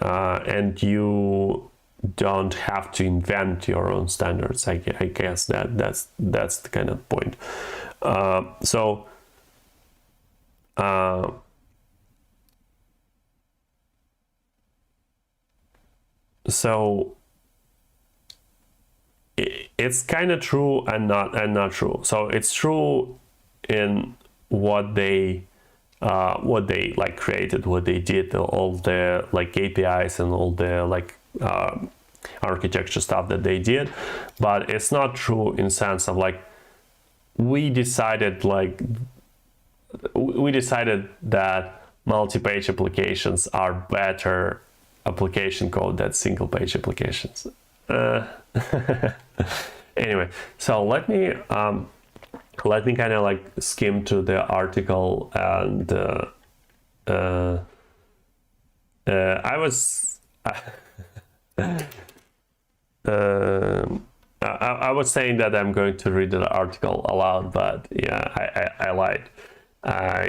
and you don't have to invent your own standards. I guess that's the kind of point. So it's kind of true and not true. So it's true in what they like created, what they did, all the like APIs and all the like architecture stuff that they did, but it's not true in sense of like we decided that multi-page applications are better application code than single page applications. Anyway, so let me kind of like skim to the article, and I was I was saying that I'm going to read the article aloud, but yeah, I lied.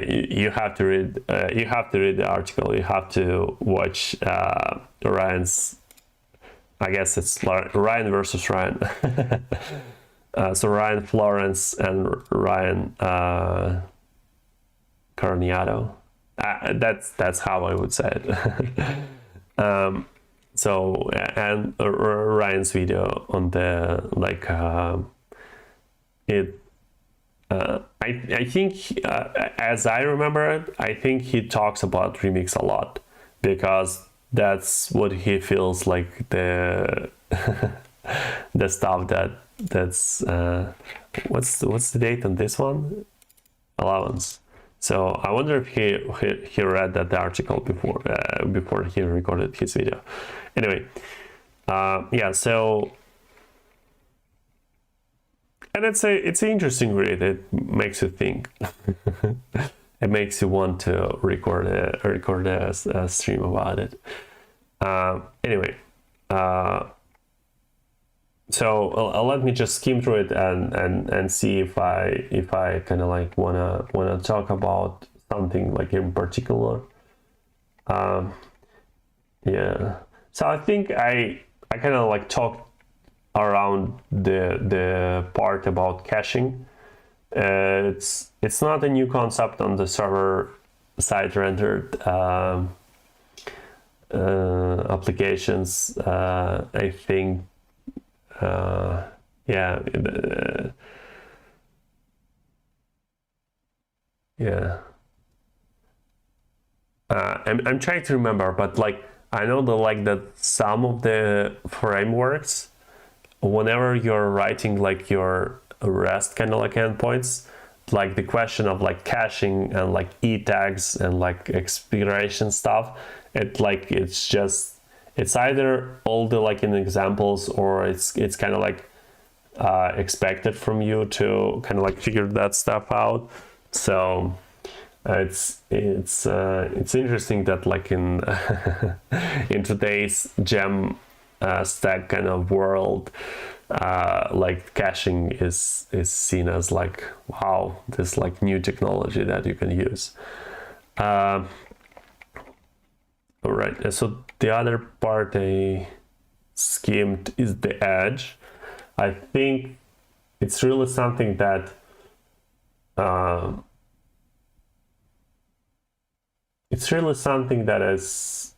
You have to read the article. You have to watch Ryan's, I guess it's Ryan versus Ryan. So Ryan Florence and Ryan Carniato. That's how I would say it. So and Ryan's video on the like it. I think as I remember it, I think he talks about Remix a lot because that's what he feels like the the stuff that's what's the date on this one? Allowance. So I wonder if he read that article before he recorded his video. Anyway, yeah. So, and it's an interesting read. It makes you think. It makes you want to record a stream about it. Anyway, so let me just skim through it and see if I kind of like wanna talk about something like in particular. Yeah. So I think I kind of like talked around the part about caching. It's not a new concept on the server side rendered applications. I think yeah. Yeah. I'm trying to remember, but like I know that some of the frameworks, whenever you're writing like your REST kind of like endpoints, like the question of like caching and like e tags and like expiration stuff, it's either all the like in examples, or it's kind of like expected from you to kind of like figure that stuff out. So it's interesting that like in in today's gem stack kind of world, like caching is seen as like, wow, this like new technology that you can use. All right, so the other part I skimmed is the edge. I think it's really something that is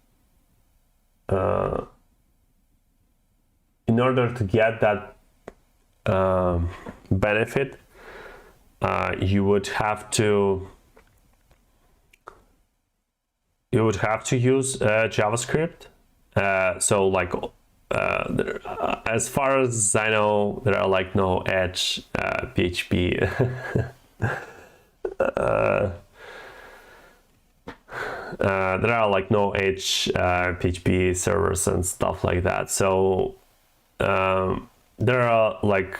in order to get that benefit, you would have to use JavaScript. So like as far as I know, there are like no edge PHP there are like no edge PHP servers and stuff like that. So there are like,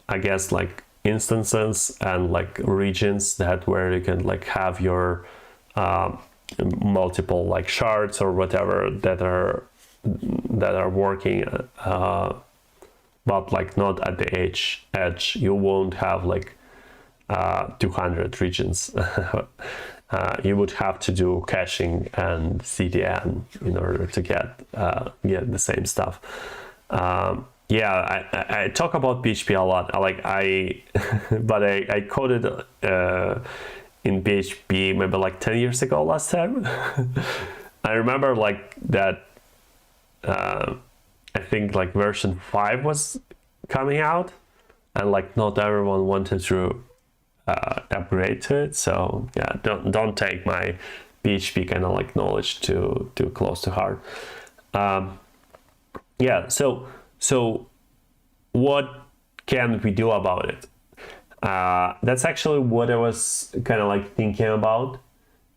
I guess, like instances and like regions that where you can like have your multiple like shards or whatever that are working, but like not at the edge. You won't have like 200 regions. You would have to do caching and CDN in order to get the same stuff. Yeah, I talk about PHP a lot. But I coded in PHP maybe like 10 years ago last time. I remember like that. I think like version 5 was coming out, and like not everyone wanted to upgrade to it. So yeah, don't take my PHP kind of like knowledge too close to heart. Yeah, so what can we do about it? That's actually what I was kind of like thinking about,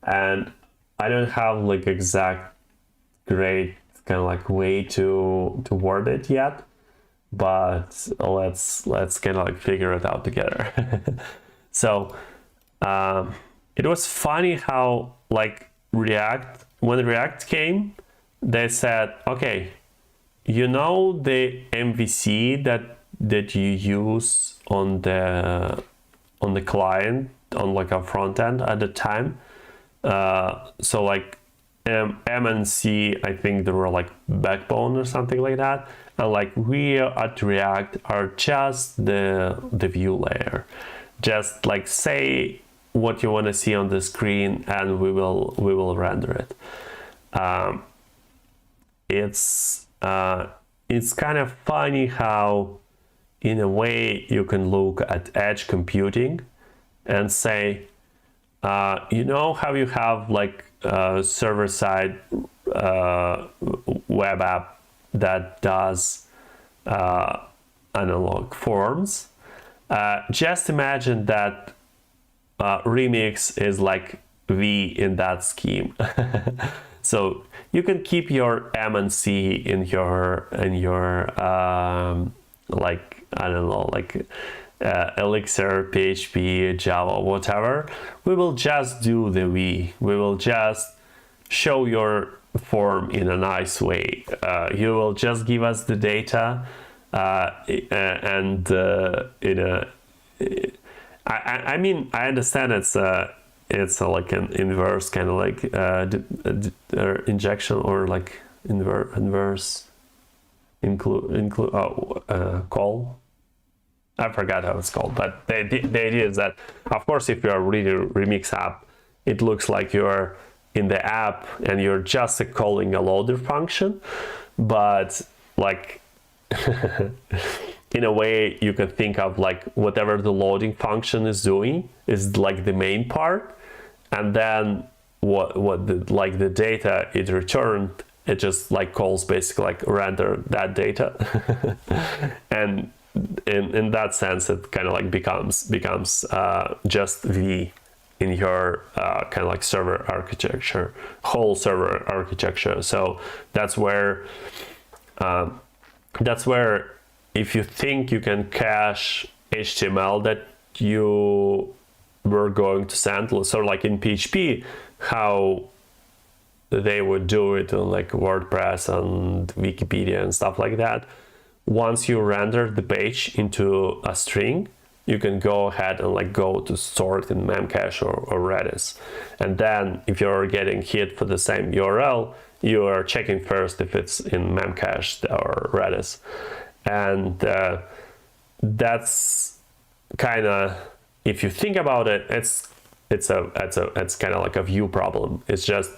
and I don't have like exact great kind of like way to word it yet, but let's kind of like figure it out together. So it was funny how like when React came, they said, okay, you know the MVC that you use on the client on like a front end at the time. So like M and C, I think they were like backbone or something like that. And like we at React are just the view layer. Just like say what you want to see on the screen, and we will render it. It's kind of funny how, in a way, you can look at edge computing and say, you know how you have like server-side web app that does analog forms. Just imagine that Remix is like V in that scheme. So you can keep your M and C in your like, I don't know, like Elixir, PHP, Java, whatever. We will just do the V. We will just show your form in a nice way. You will just give us the data, and I mean, I understand it's like an inverse kind of like injection, or like inverse call. I forgot how it's called, but the idea is that, of course, if you're reading a Remix app, it looks like you're in the app and you're just calling a loader function, but like in a way you can think of like whatever the loading function is doing is like the main part, and then the data it returned, it just like calls basically like render that data. And in that sense it kind of like becomes just V in your kind of like server architecture, whole server architecture. So that's where if you think you can cache HTML that you were going to send, sort of like in PHP, how they would do it on like WordPress and Wikipedia and stuff like that. Once you render the page into a string, you can go ahead and like go to store it in Memcache or Redis. And then if you're getting hit for the same URL, you are checking first if it's in Memcache or Redis. And that's kind of, if you think about it, it's kind of like a view problem. It's just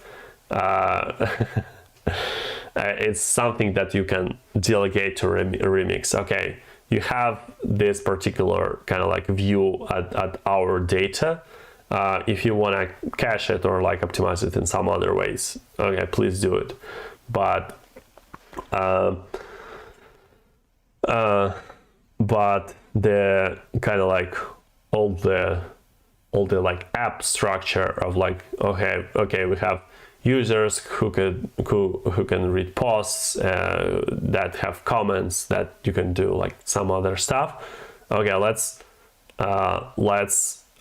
it's something that you can delegate to Remix. Okay, you have this particular kind of like view at our data. If you want to cache it or like optimize it in some other ways, okay, please do it. But the kind of like all the like app structure of like, okay, we have users who can read posts that have comments that you can do like some other stuff. Okay, let's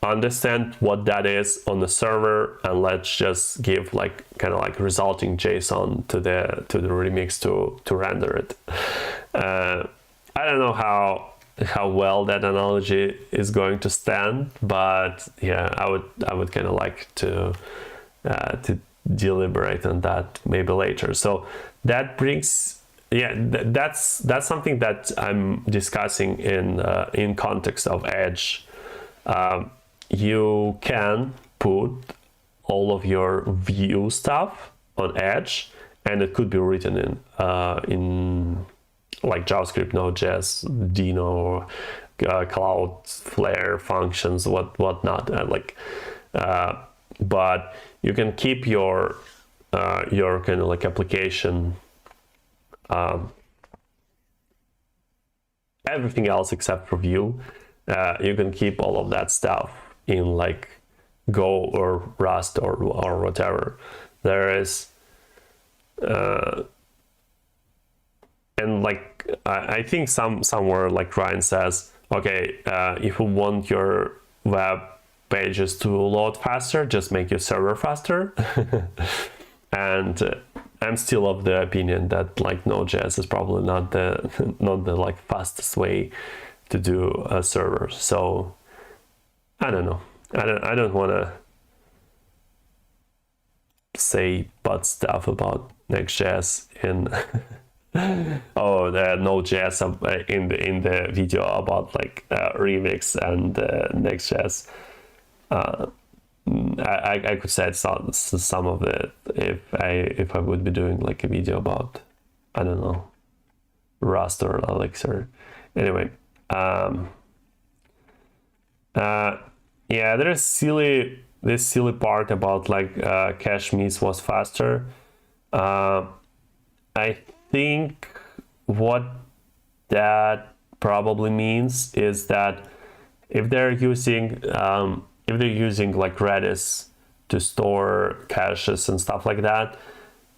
understand what that is on the server, and let's just give like kind of like resulting JSON to the Remix to render it. I don't know how well that analogy is going to stand, but yeah, I would kind of like to deliberate on that maybe later. So that brings, that's something that I'm discussing in context of Edge. You can put all of your view stuff on Edge, and it could be written in like JavaScript, Node.js, Dino, Cloudflare functions, whatnot, but you can keep your kind of like application, everything else except for view. You can keep all of that stuff in like Go or Rust or whatever. There is and like I think somewhere like Ryan says, okay, if you want your web pages to load faster, just make your server faster. And I'm still of the opinion that like Node.js is probably not the like fastest way to do a server. So I don't know. I don't want to say bad stuff about Next.js in oh, the Node.js in the video about like Remix and Next.js. I could say some of it if I would be doing like a video about, I don't know, Rust or Elixir. Anyway, yeah, there's this silly part about like cache miss was faster. I think what that probably means is that if they're using like Redis to store caches and stuff like that,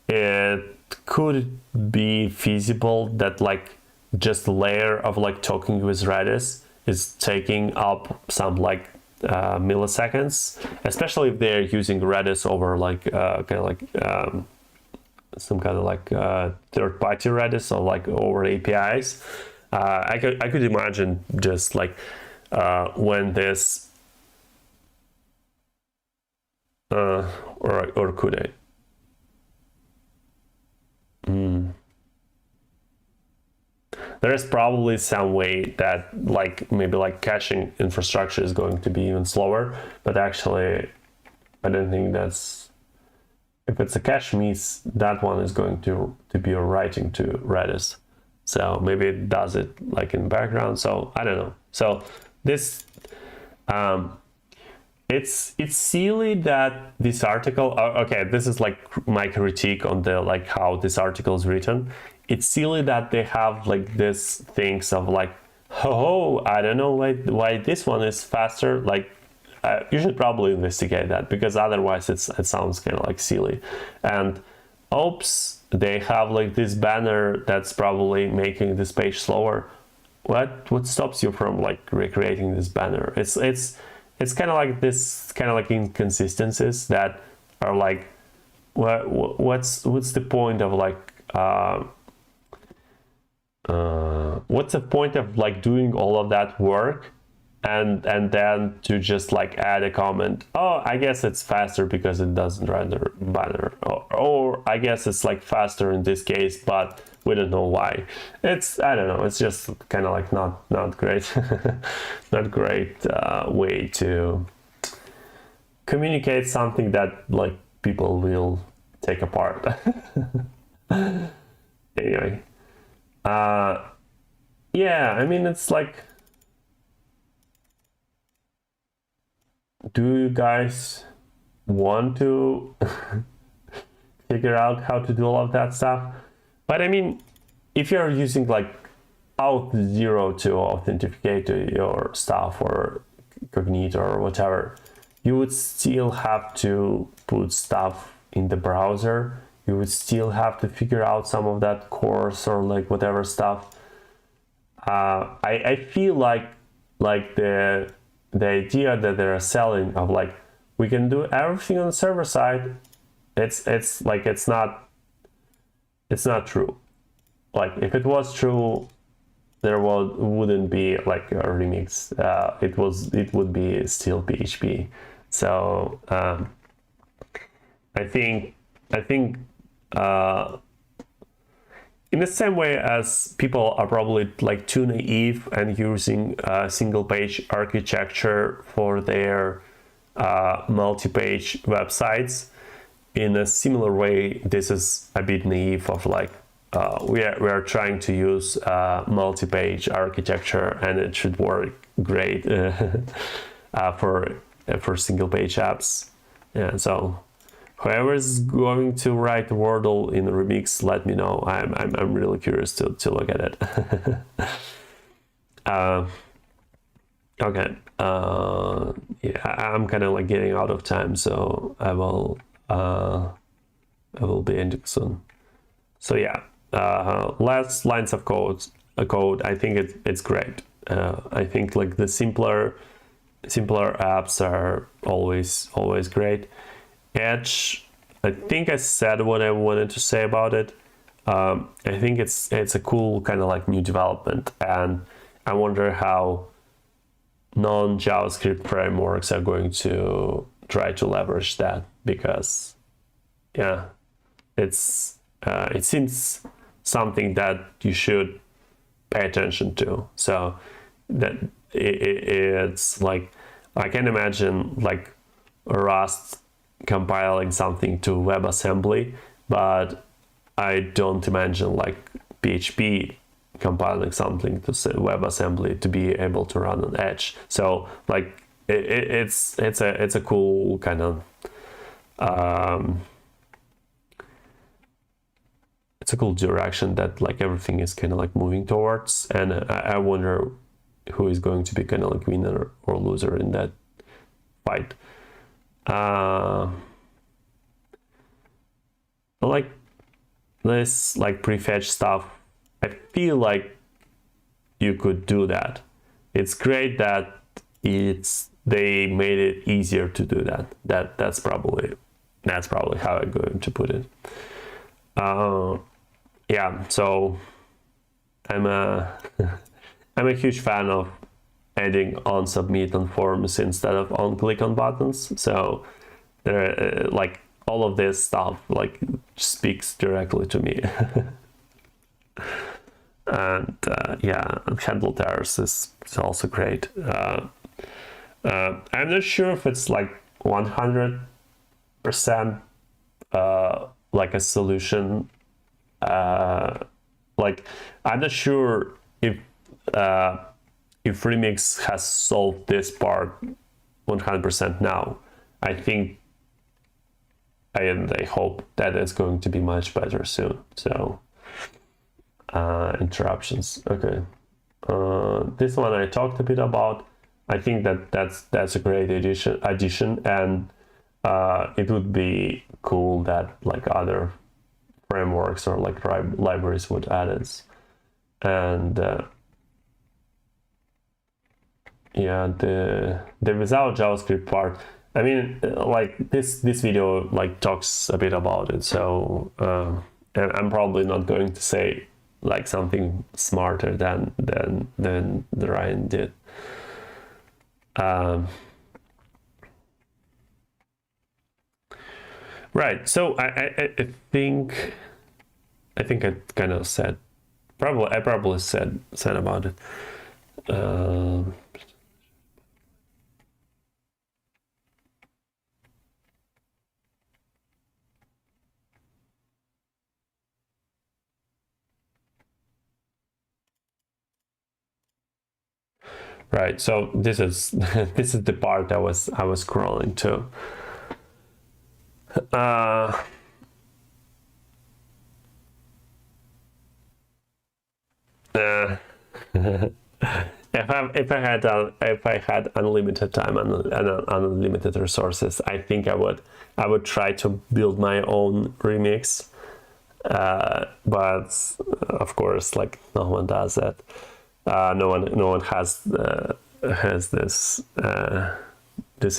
it could be feasible that like just a layer of like talking with Redis is taking up some like milliseconds, especially if they're using Redis over like kind of like some kind of like third-party Redis or like over APIs. I could imagine just like when this or could I? there is probably some way that like maybe like caching infrastructure is going to be even slower, but actually I don't think that's, if it's a cache miss, that one is going to be writing to Redis. So maybe it does it like in the background. So I don't know. So this, it's silly that this article, okay, this is like my critique on the like how this article is written. It's silly that they have like this things of like, oh, I don't know why this one is faster. Like you should probably investigate that, because otherwise it sounds kind of like silly. And oops, they have like this banner that's probably making this page slower. What stops you from like recreating this banner? It's kind of like this kind of like inconsistencies that are like, what's the point of like what's the point of like doing all of that work and then to just like add a comment, oh, I guess it's faster because it doesn't render banner, or I guess it's like faster in this case, but we don't know why. It's, I don't know, it's just kind of like not great not great way to communicate something that like people will take apart. Anyway, yeah, I mean, it's like, do you guys want to figure out how to do all of that stuff? But I mean, if you're using like Auth0 to authenticate your stuff or Cognito or whatever, you would still have to put stuff in the browser. You would still have to figure out some of that course or like whatever stuff. I feel like the idea that they're selling of like, we can do everything on the server side, it's like, it's not true. Like if it was true, there wouldn't be like a Remix. It would be still PHP. So I think in the same way as people are probably like too naive and using a single page architecture for their multi-page websites, in a similar way, this is a bit naive of like, we are trying to use multi-page architecture and it should work great for single page apps. Yeah, so whoever is going to write Wordle in Remix, let me know. I'm really curious to look at it. Okay. Yeah, I'm kind of like getting out of time, so I will be ending soon. So yeah, last lines of code. I think it's great. I think like the simpler apps are always great. Edge, I think I said what I wanted to say about it. I think it's a cool kind of like new development, and I wonder how non-JavaScript frameworks are going to try to leverage that, because yeah, it seems something that you should pay attention to. So that it's like, I can imagine like Rust compiling something to WebAssembly, but I don't imagine like PHP compiling something to WebAssembly to be able to run on Edge. So like it's a cool kind of it's a cool direction that like everything is kind of like moving towards, and I wonder who is going to be kind of like winner or loser in that fight. Like this like prefetch stuff, I feel like you could do that. It's great that they made it easier to do that. That's probably how I'm going to put it. Yeah, so I'm a huge fan of adding on submit on forms instead of on click on buttons. So there, like all of this stuff like speaks directly to me. and yeah, and handled errors is also great. I'm not sure if it's like 100% like a solution. Like I'm not sure if Remix has solved this part 100% now. I think I hope that it's going to be much better soon. So interruptions. Okay. This one I talked a bit about. I think that's a great addition, and it would be cool that like other frameworks or like libraries would add it. And yeah, the without JavaScript part, I mean, like this video like talks a bit about it, so and I'm probably not going to say like something smarter than the Ryan did. Right, so I think I kind of said I probably said about it. Right, so this is this is the part I was scrolling to. If I had unlimited time and unlimited resources, I think I would try to build my own remix. But of course, like no one does that. No one has this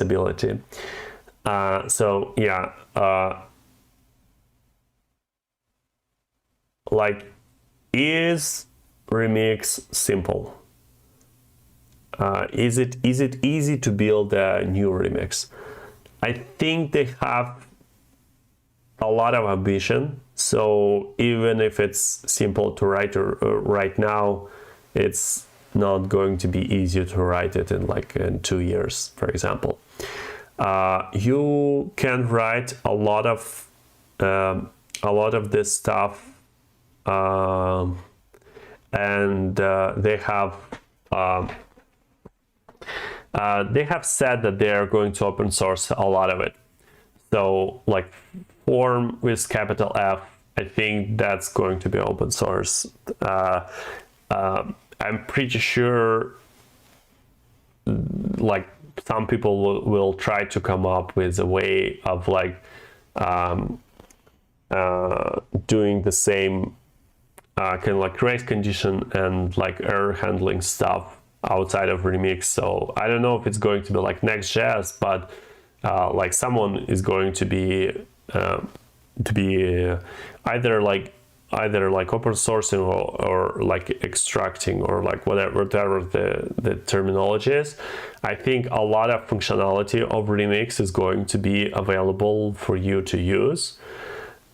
ability. So yeah, like, is Remix simple? Is it easy to build a new remix? I think they have a lot of ambition. So even if it's simple to write right now, it's not going to be easy to write it in 2 years, for example. You can write a lot of this stuff, and they have said that they are going to open source a lot of it. So like form with capital F, I think that's going to be open source. I'm pretty sure like some people will try to come up with a way of like doing the same kind of like race condition and like error handling stuff outside of Remix. So I don't know if it's going to be like Next.js, but like someone is going to be either like open sourcing or like extracting or like whatever the terminology is. I think a lot of functionality of Remix is going to be available for you to use.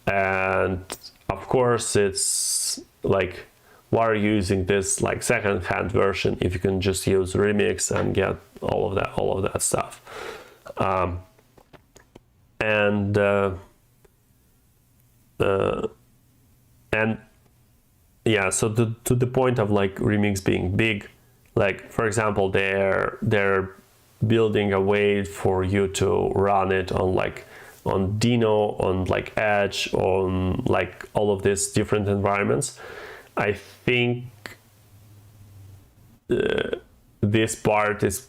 And of course, it's like, why are you using this like second-hand version if you can just use Remix and get all of that stuff? And yeah, so to the point of like Remix being big, like for example, they're building a way for you to run it on Dino, on like Edge, on like all of these different environments. I think this part is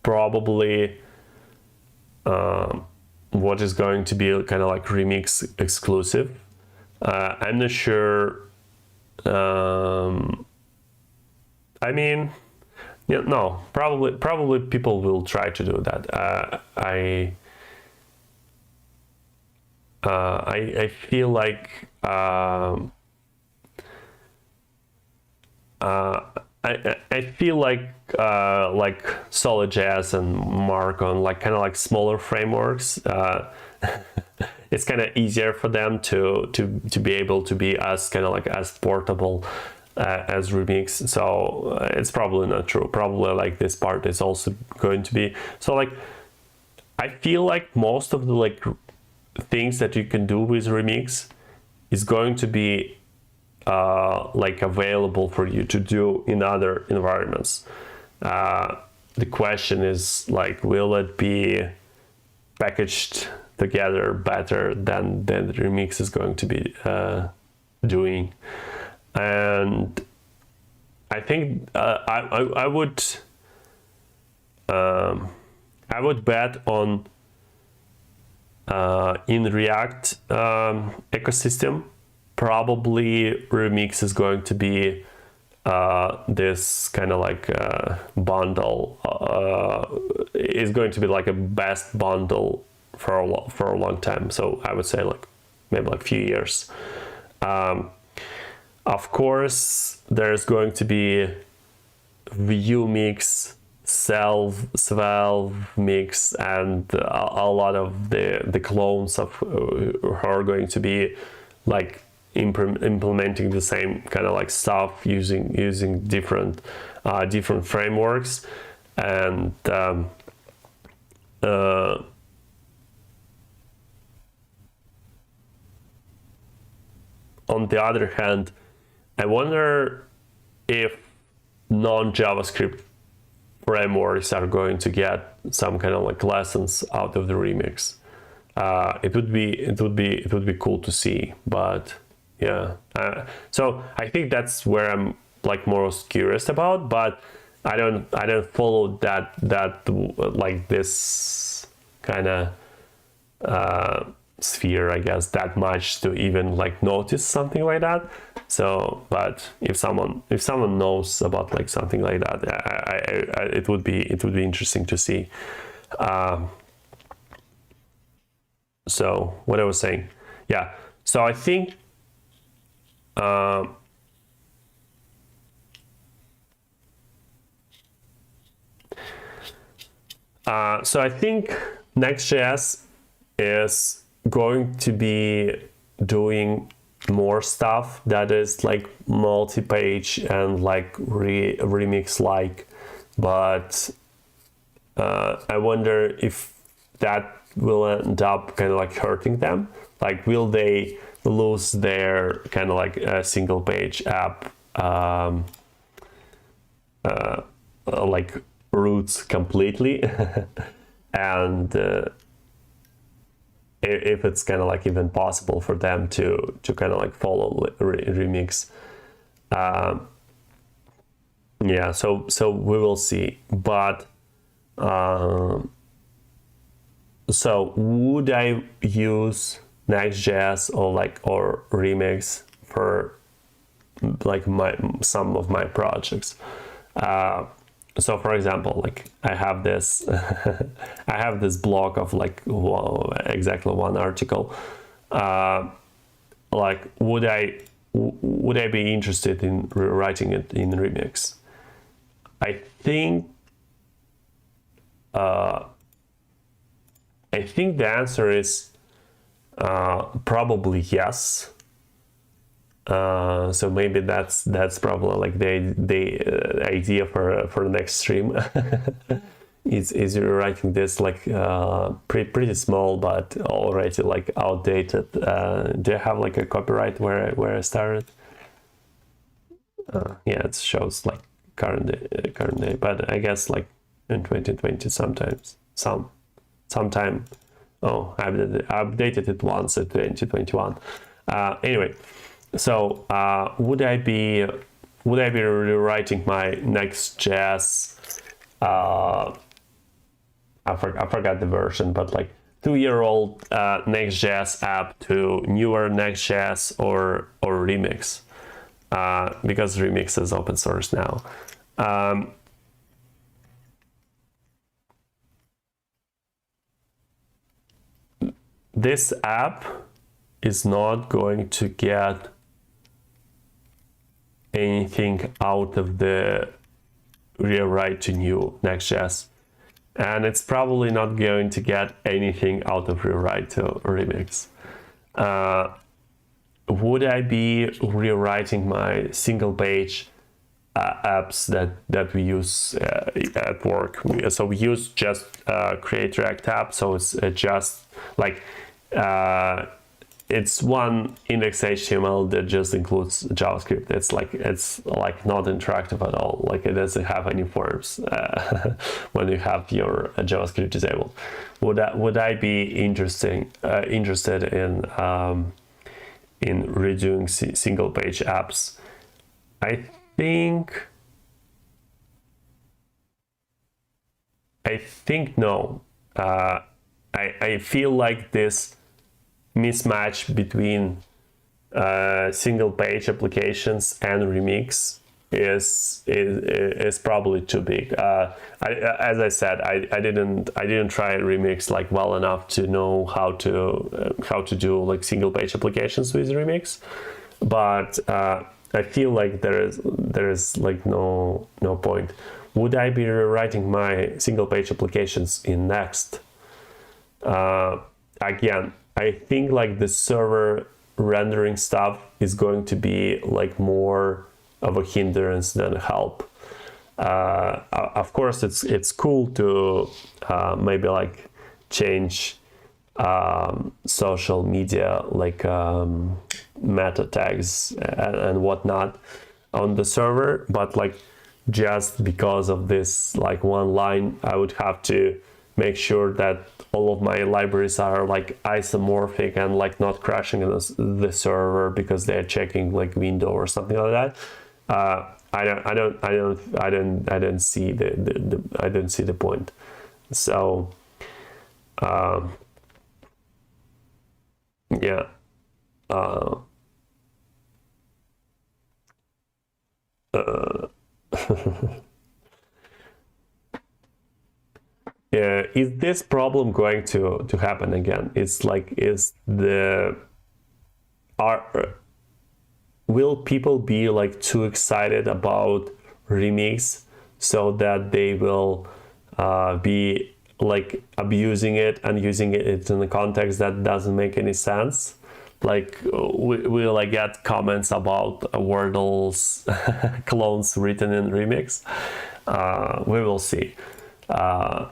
probably what is going to be kind of like Remix exclusive. I'm not sure. I mean, yeah, no, probably people will try to do that. I feel like I feel like Solid.js and Markon, like kind of like smaller frameworks, it's kind of easier for them to be able to be as kind of like as portable as Remix, so it's probably not true. Probably like this part is also going to be, so like I feel like most of the like things that you can do with Remix is going to be like available for you to do in other environments. The question is like, will it be packaged together better than the Remix is going to be doing? And I think I would bet on in React ecosystem, probably Remix is going to be this kind of like bundle, is going to be like a best bundle for a long time. So I would say like maybe like few years. Of course, there's going to be Vue Mix, Svelte Mix, and a lot of the clones of who are going to be like implementing the same kind of like stuff using different frameworks. And on the other hand, I wonder if non-JavaScript frameworks are going to get some kind of like lessons out of the Remix. It would be cool to see, but yeah. So I think that's where I'm like most curious about, but I don't follow that like this kind of sphere, I guess, that much to even like notice something like that. So, but if someone knows about like something like that, it would be interesting to see. So what I was saying, yeah. So I think so I think Next.js is going to be doing more stuff that is like multi-page and like remix like, but I wonder if that will end up kind of like hurting them. Like, will they lose their kind of like a single page app like roots completely? And if it's kind of like even possible for them to kind of like follow Remix. Yeah, so we will see. But so would I use Next.js or Remix for like some of my projects? So for example, like I have this I have this blog of like exactly one article. Like would I be interested in rewriting it in Remix? I think the answer is probably yes. So maybe that's probably like the idea for the next stream. is writing this like pretty small but already like outdated. Do you have like a copyright where I started? Yeah, it shows like current day, but I guess like in 2020 sometime. Oh, I updated it once in 2021. Anyway. So would I be rewriting my Next.js? I forgot the version, but like 2-year-old Next.js app to newer Next.js or Remix, because Remix is open source now. This app is not going to get anything out of the rewrite to new Next.js, and it's probably not going to get anything out of rewrite to Remix. would I be rewriting my single page apps that we use at work? So we use just create React app. So it's just like it's one index HTML that just includes JavaScript. It's like not interactive at all. Like it doesn't have any forms when you have your JavaScript disabled. Would I be interested in redoing single page apps? I think no. I feel like this mismatch between single page applications and Remix is probably too big. As I said, I didn't try Remix like well enough to know how to do like single page applications with Remix, but I feel like there is like no point. Would I be rewriting my single page applications in Next? Again, I think like the server rendering stuff is going to be like more of a hindrance than a help. Of course, it's cool to maybe like change social media like meta tags and whatnot on the server, but like just because of this like one line, I would have to make sure that all of my libraries are like isomorphic and like not crashing the server because they're checking like window or something like that. I don't see the point. So yeah. Yeah, is this problem going to happen again? It's like, will people be like too excited about Remix so that they will be like abusing it and using it in a context that doesn't make any sense? Like, will I get comments about Wordle's clones written in Remix? We will see. By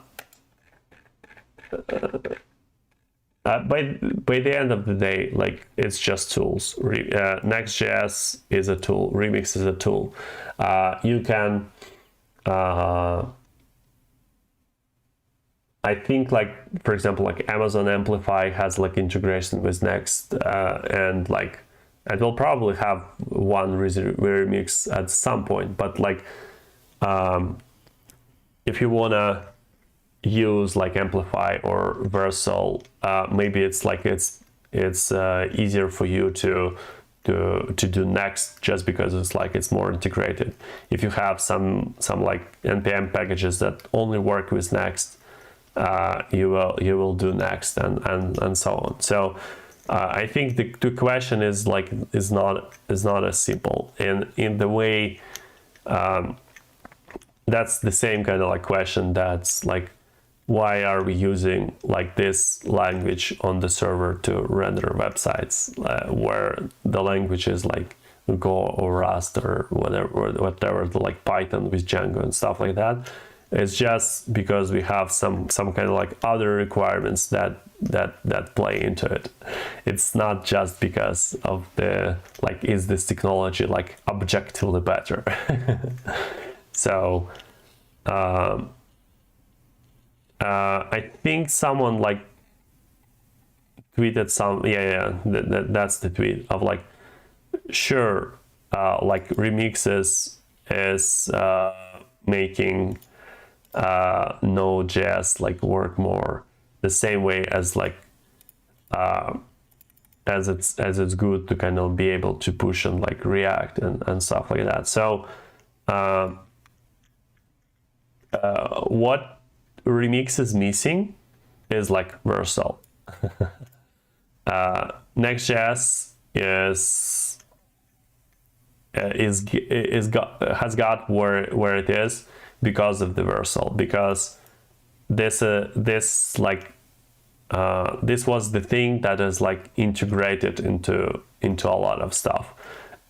the end of the day, like, it's just tools. Next.js is a tool. Remix is a tool. You can, I think, like, for example, like Amazon Amplify has like integration with Next, and like it will probably have one remix at some point. But like, if you wanna use like Amplify or Versal, maybe it's like it's easier for you to do Next just because it's more integrated. If you have some like npm packages that only work with Next, you will do Next and so on. So I think the question is not as simple, and in the way that's the same kind of like question that's like, why are we using like this language on the server to render websites, where the language is like Go or Rust or whatever, like Python with Django and stuff like that? It's just because we have some kind of like other requirements that play into it. It's not just because of the like, is this technology like objectively better? So I think someone like tweeted that's the tweet of like, sure, like remixes is making Node.js like work more the same way as like as it's good to kind of be able to push on like React and stuff like that. So what Remix is missing is like Versal. Next.js has got where it is because of the Versal, because this like this was the thing that is like integrated into a lot of stuff.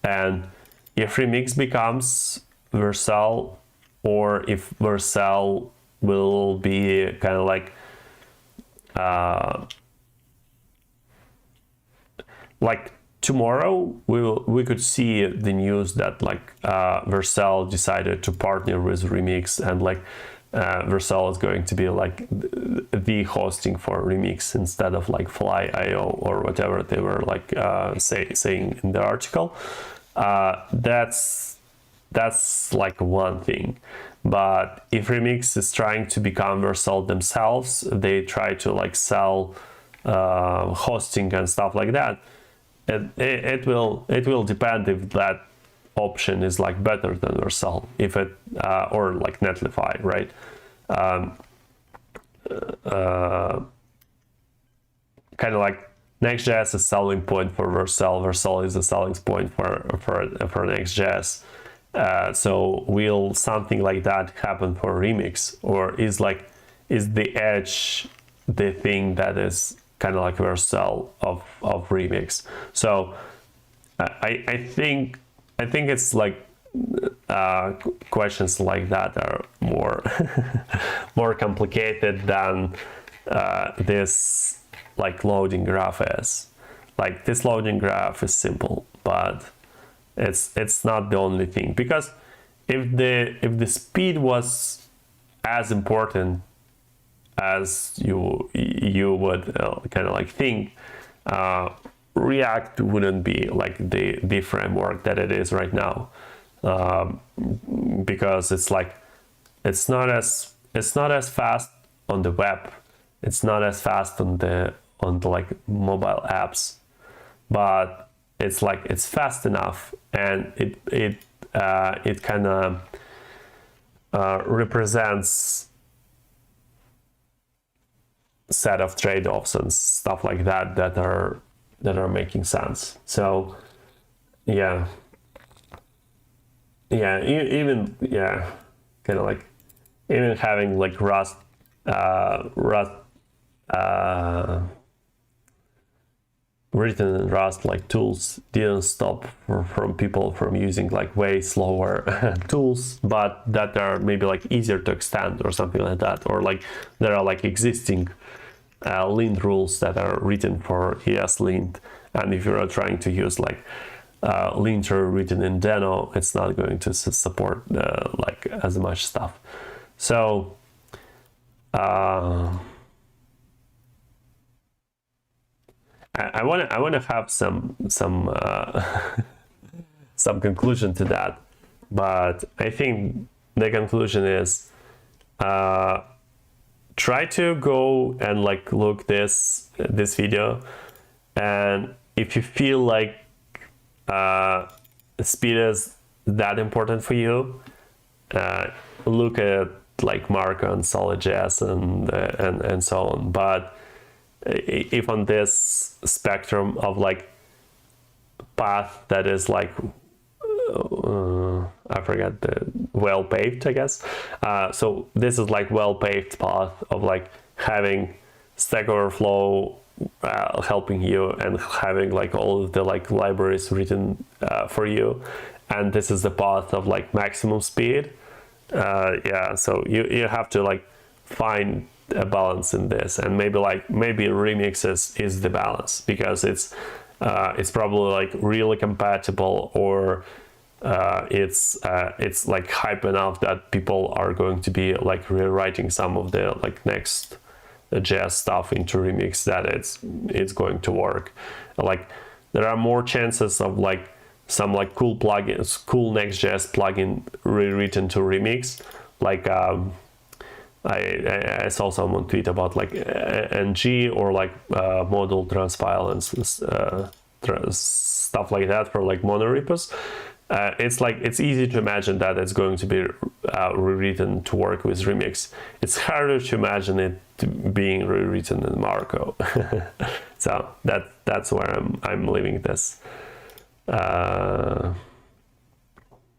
And if Remix becomes Vercel, or if Vercel will be kind of like tomorrow we could see the news that like Vercel decided to partner with Remix, and like Vercel is going to be like the hosting for Remix instead of like Fly.io or whatever they were like saying in the article. That's like one thing. But if Remix is trying to become Vercel themselves, they try to like sell hosting and stuff like that. It will depend if that option is like better than Vercel, if it or like Netlify, right? Kind of like Next.js is selling point for Vercel. Vercel is a selling point for Next.js. So will something like that happen for Remix, or is the edge the thing that is kind of like Vercel of Remix? So I think it's like questions like that are more more complicated than this like loading graph is. Like this loading graph is simple, but it's not the only thing, because if the speed was as important as you would kind of like think, React wouldn't be like the framework that it is right now, because it's not as fast on the web, it's not as fast on the like mobile apps, but it's fast enough, and it kind of represents set of trade-offs and stuff like that that are making sense. So even kind of like even having like Rust written in Rust like tools didn't stop from people from using like way slower tools, but that are maybe like easier to extend or something like that, or like there are like existing lint rules that are written for ESLint, and if you're trying to use like linter written in Deno, it's not going to support like as much stuff. So I want to have some some conclusion to that, but I think the conclusion is try to go and like look this video, and if you feel like speed is that important for you, look at like Marco and Solid.js and so on. But if on this spectrum of like path that is like I forget the well paved, I guess. So this is like well paved path of like having Stack Overflow helping you and having like all of the like libraries written for you, and this is the path of like maximum speed. So you have to like find a balance in this, and maybe Remix is the balance, because it's probably like really compatible, or it's like hype enough that people are going to be like rewriting some of the like Next.js stuff into Remix, that it's going to work. Like there are more chances of like some like cool plugins, cool Next.js plugin rewritten to Remix. Like I saw someone tweet about like ng or like module transfile and stuff like that for like monorepos. It's easy to imagine that it's going to be rewritten to work with Remix. It's harder to imagine it being rewritten in Marco. So that's where I'm leaving this.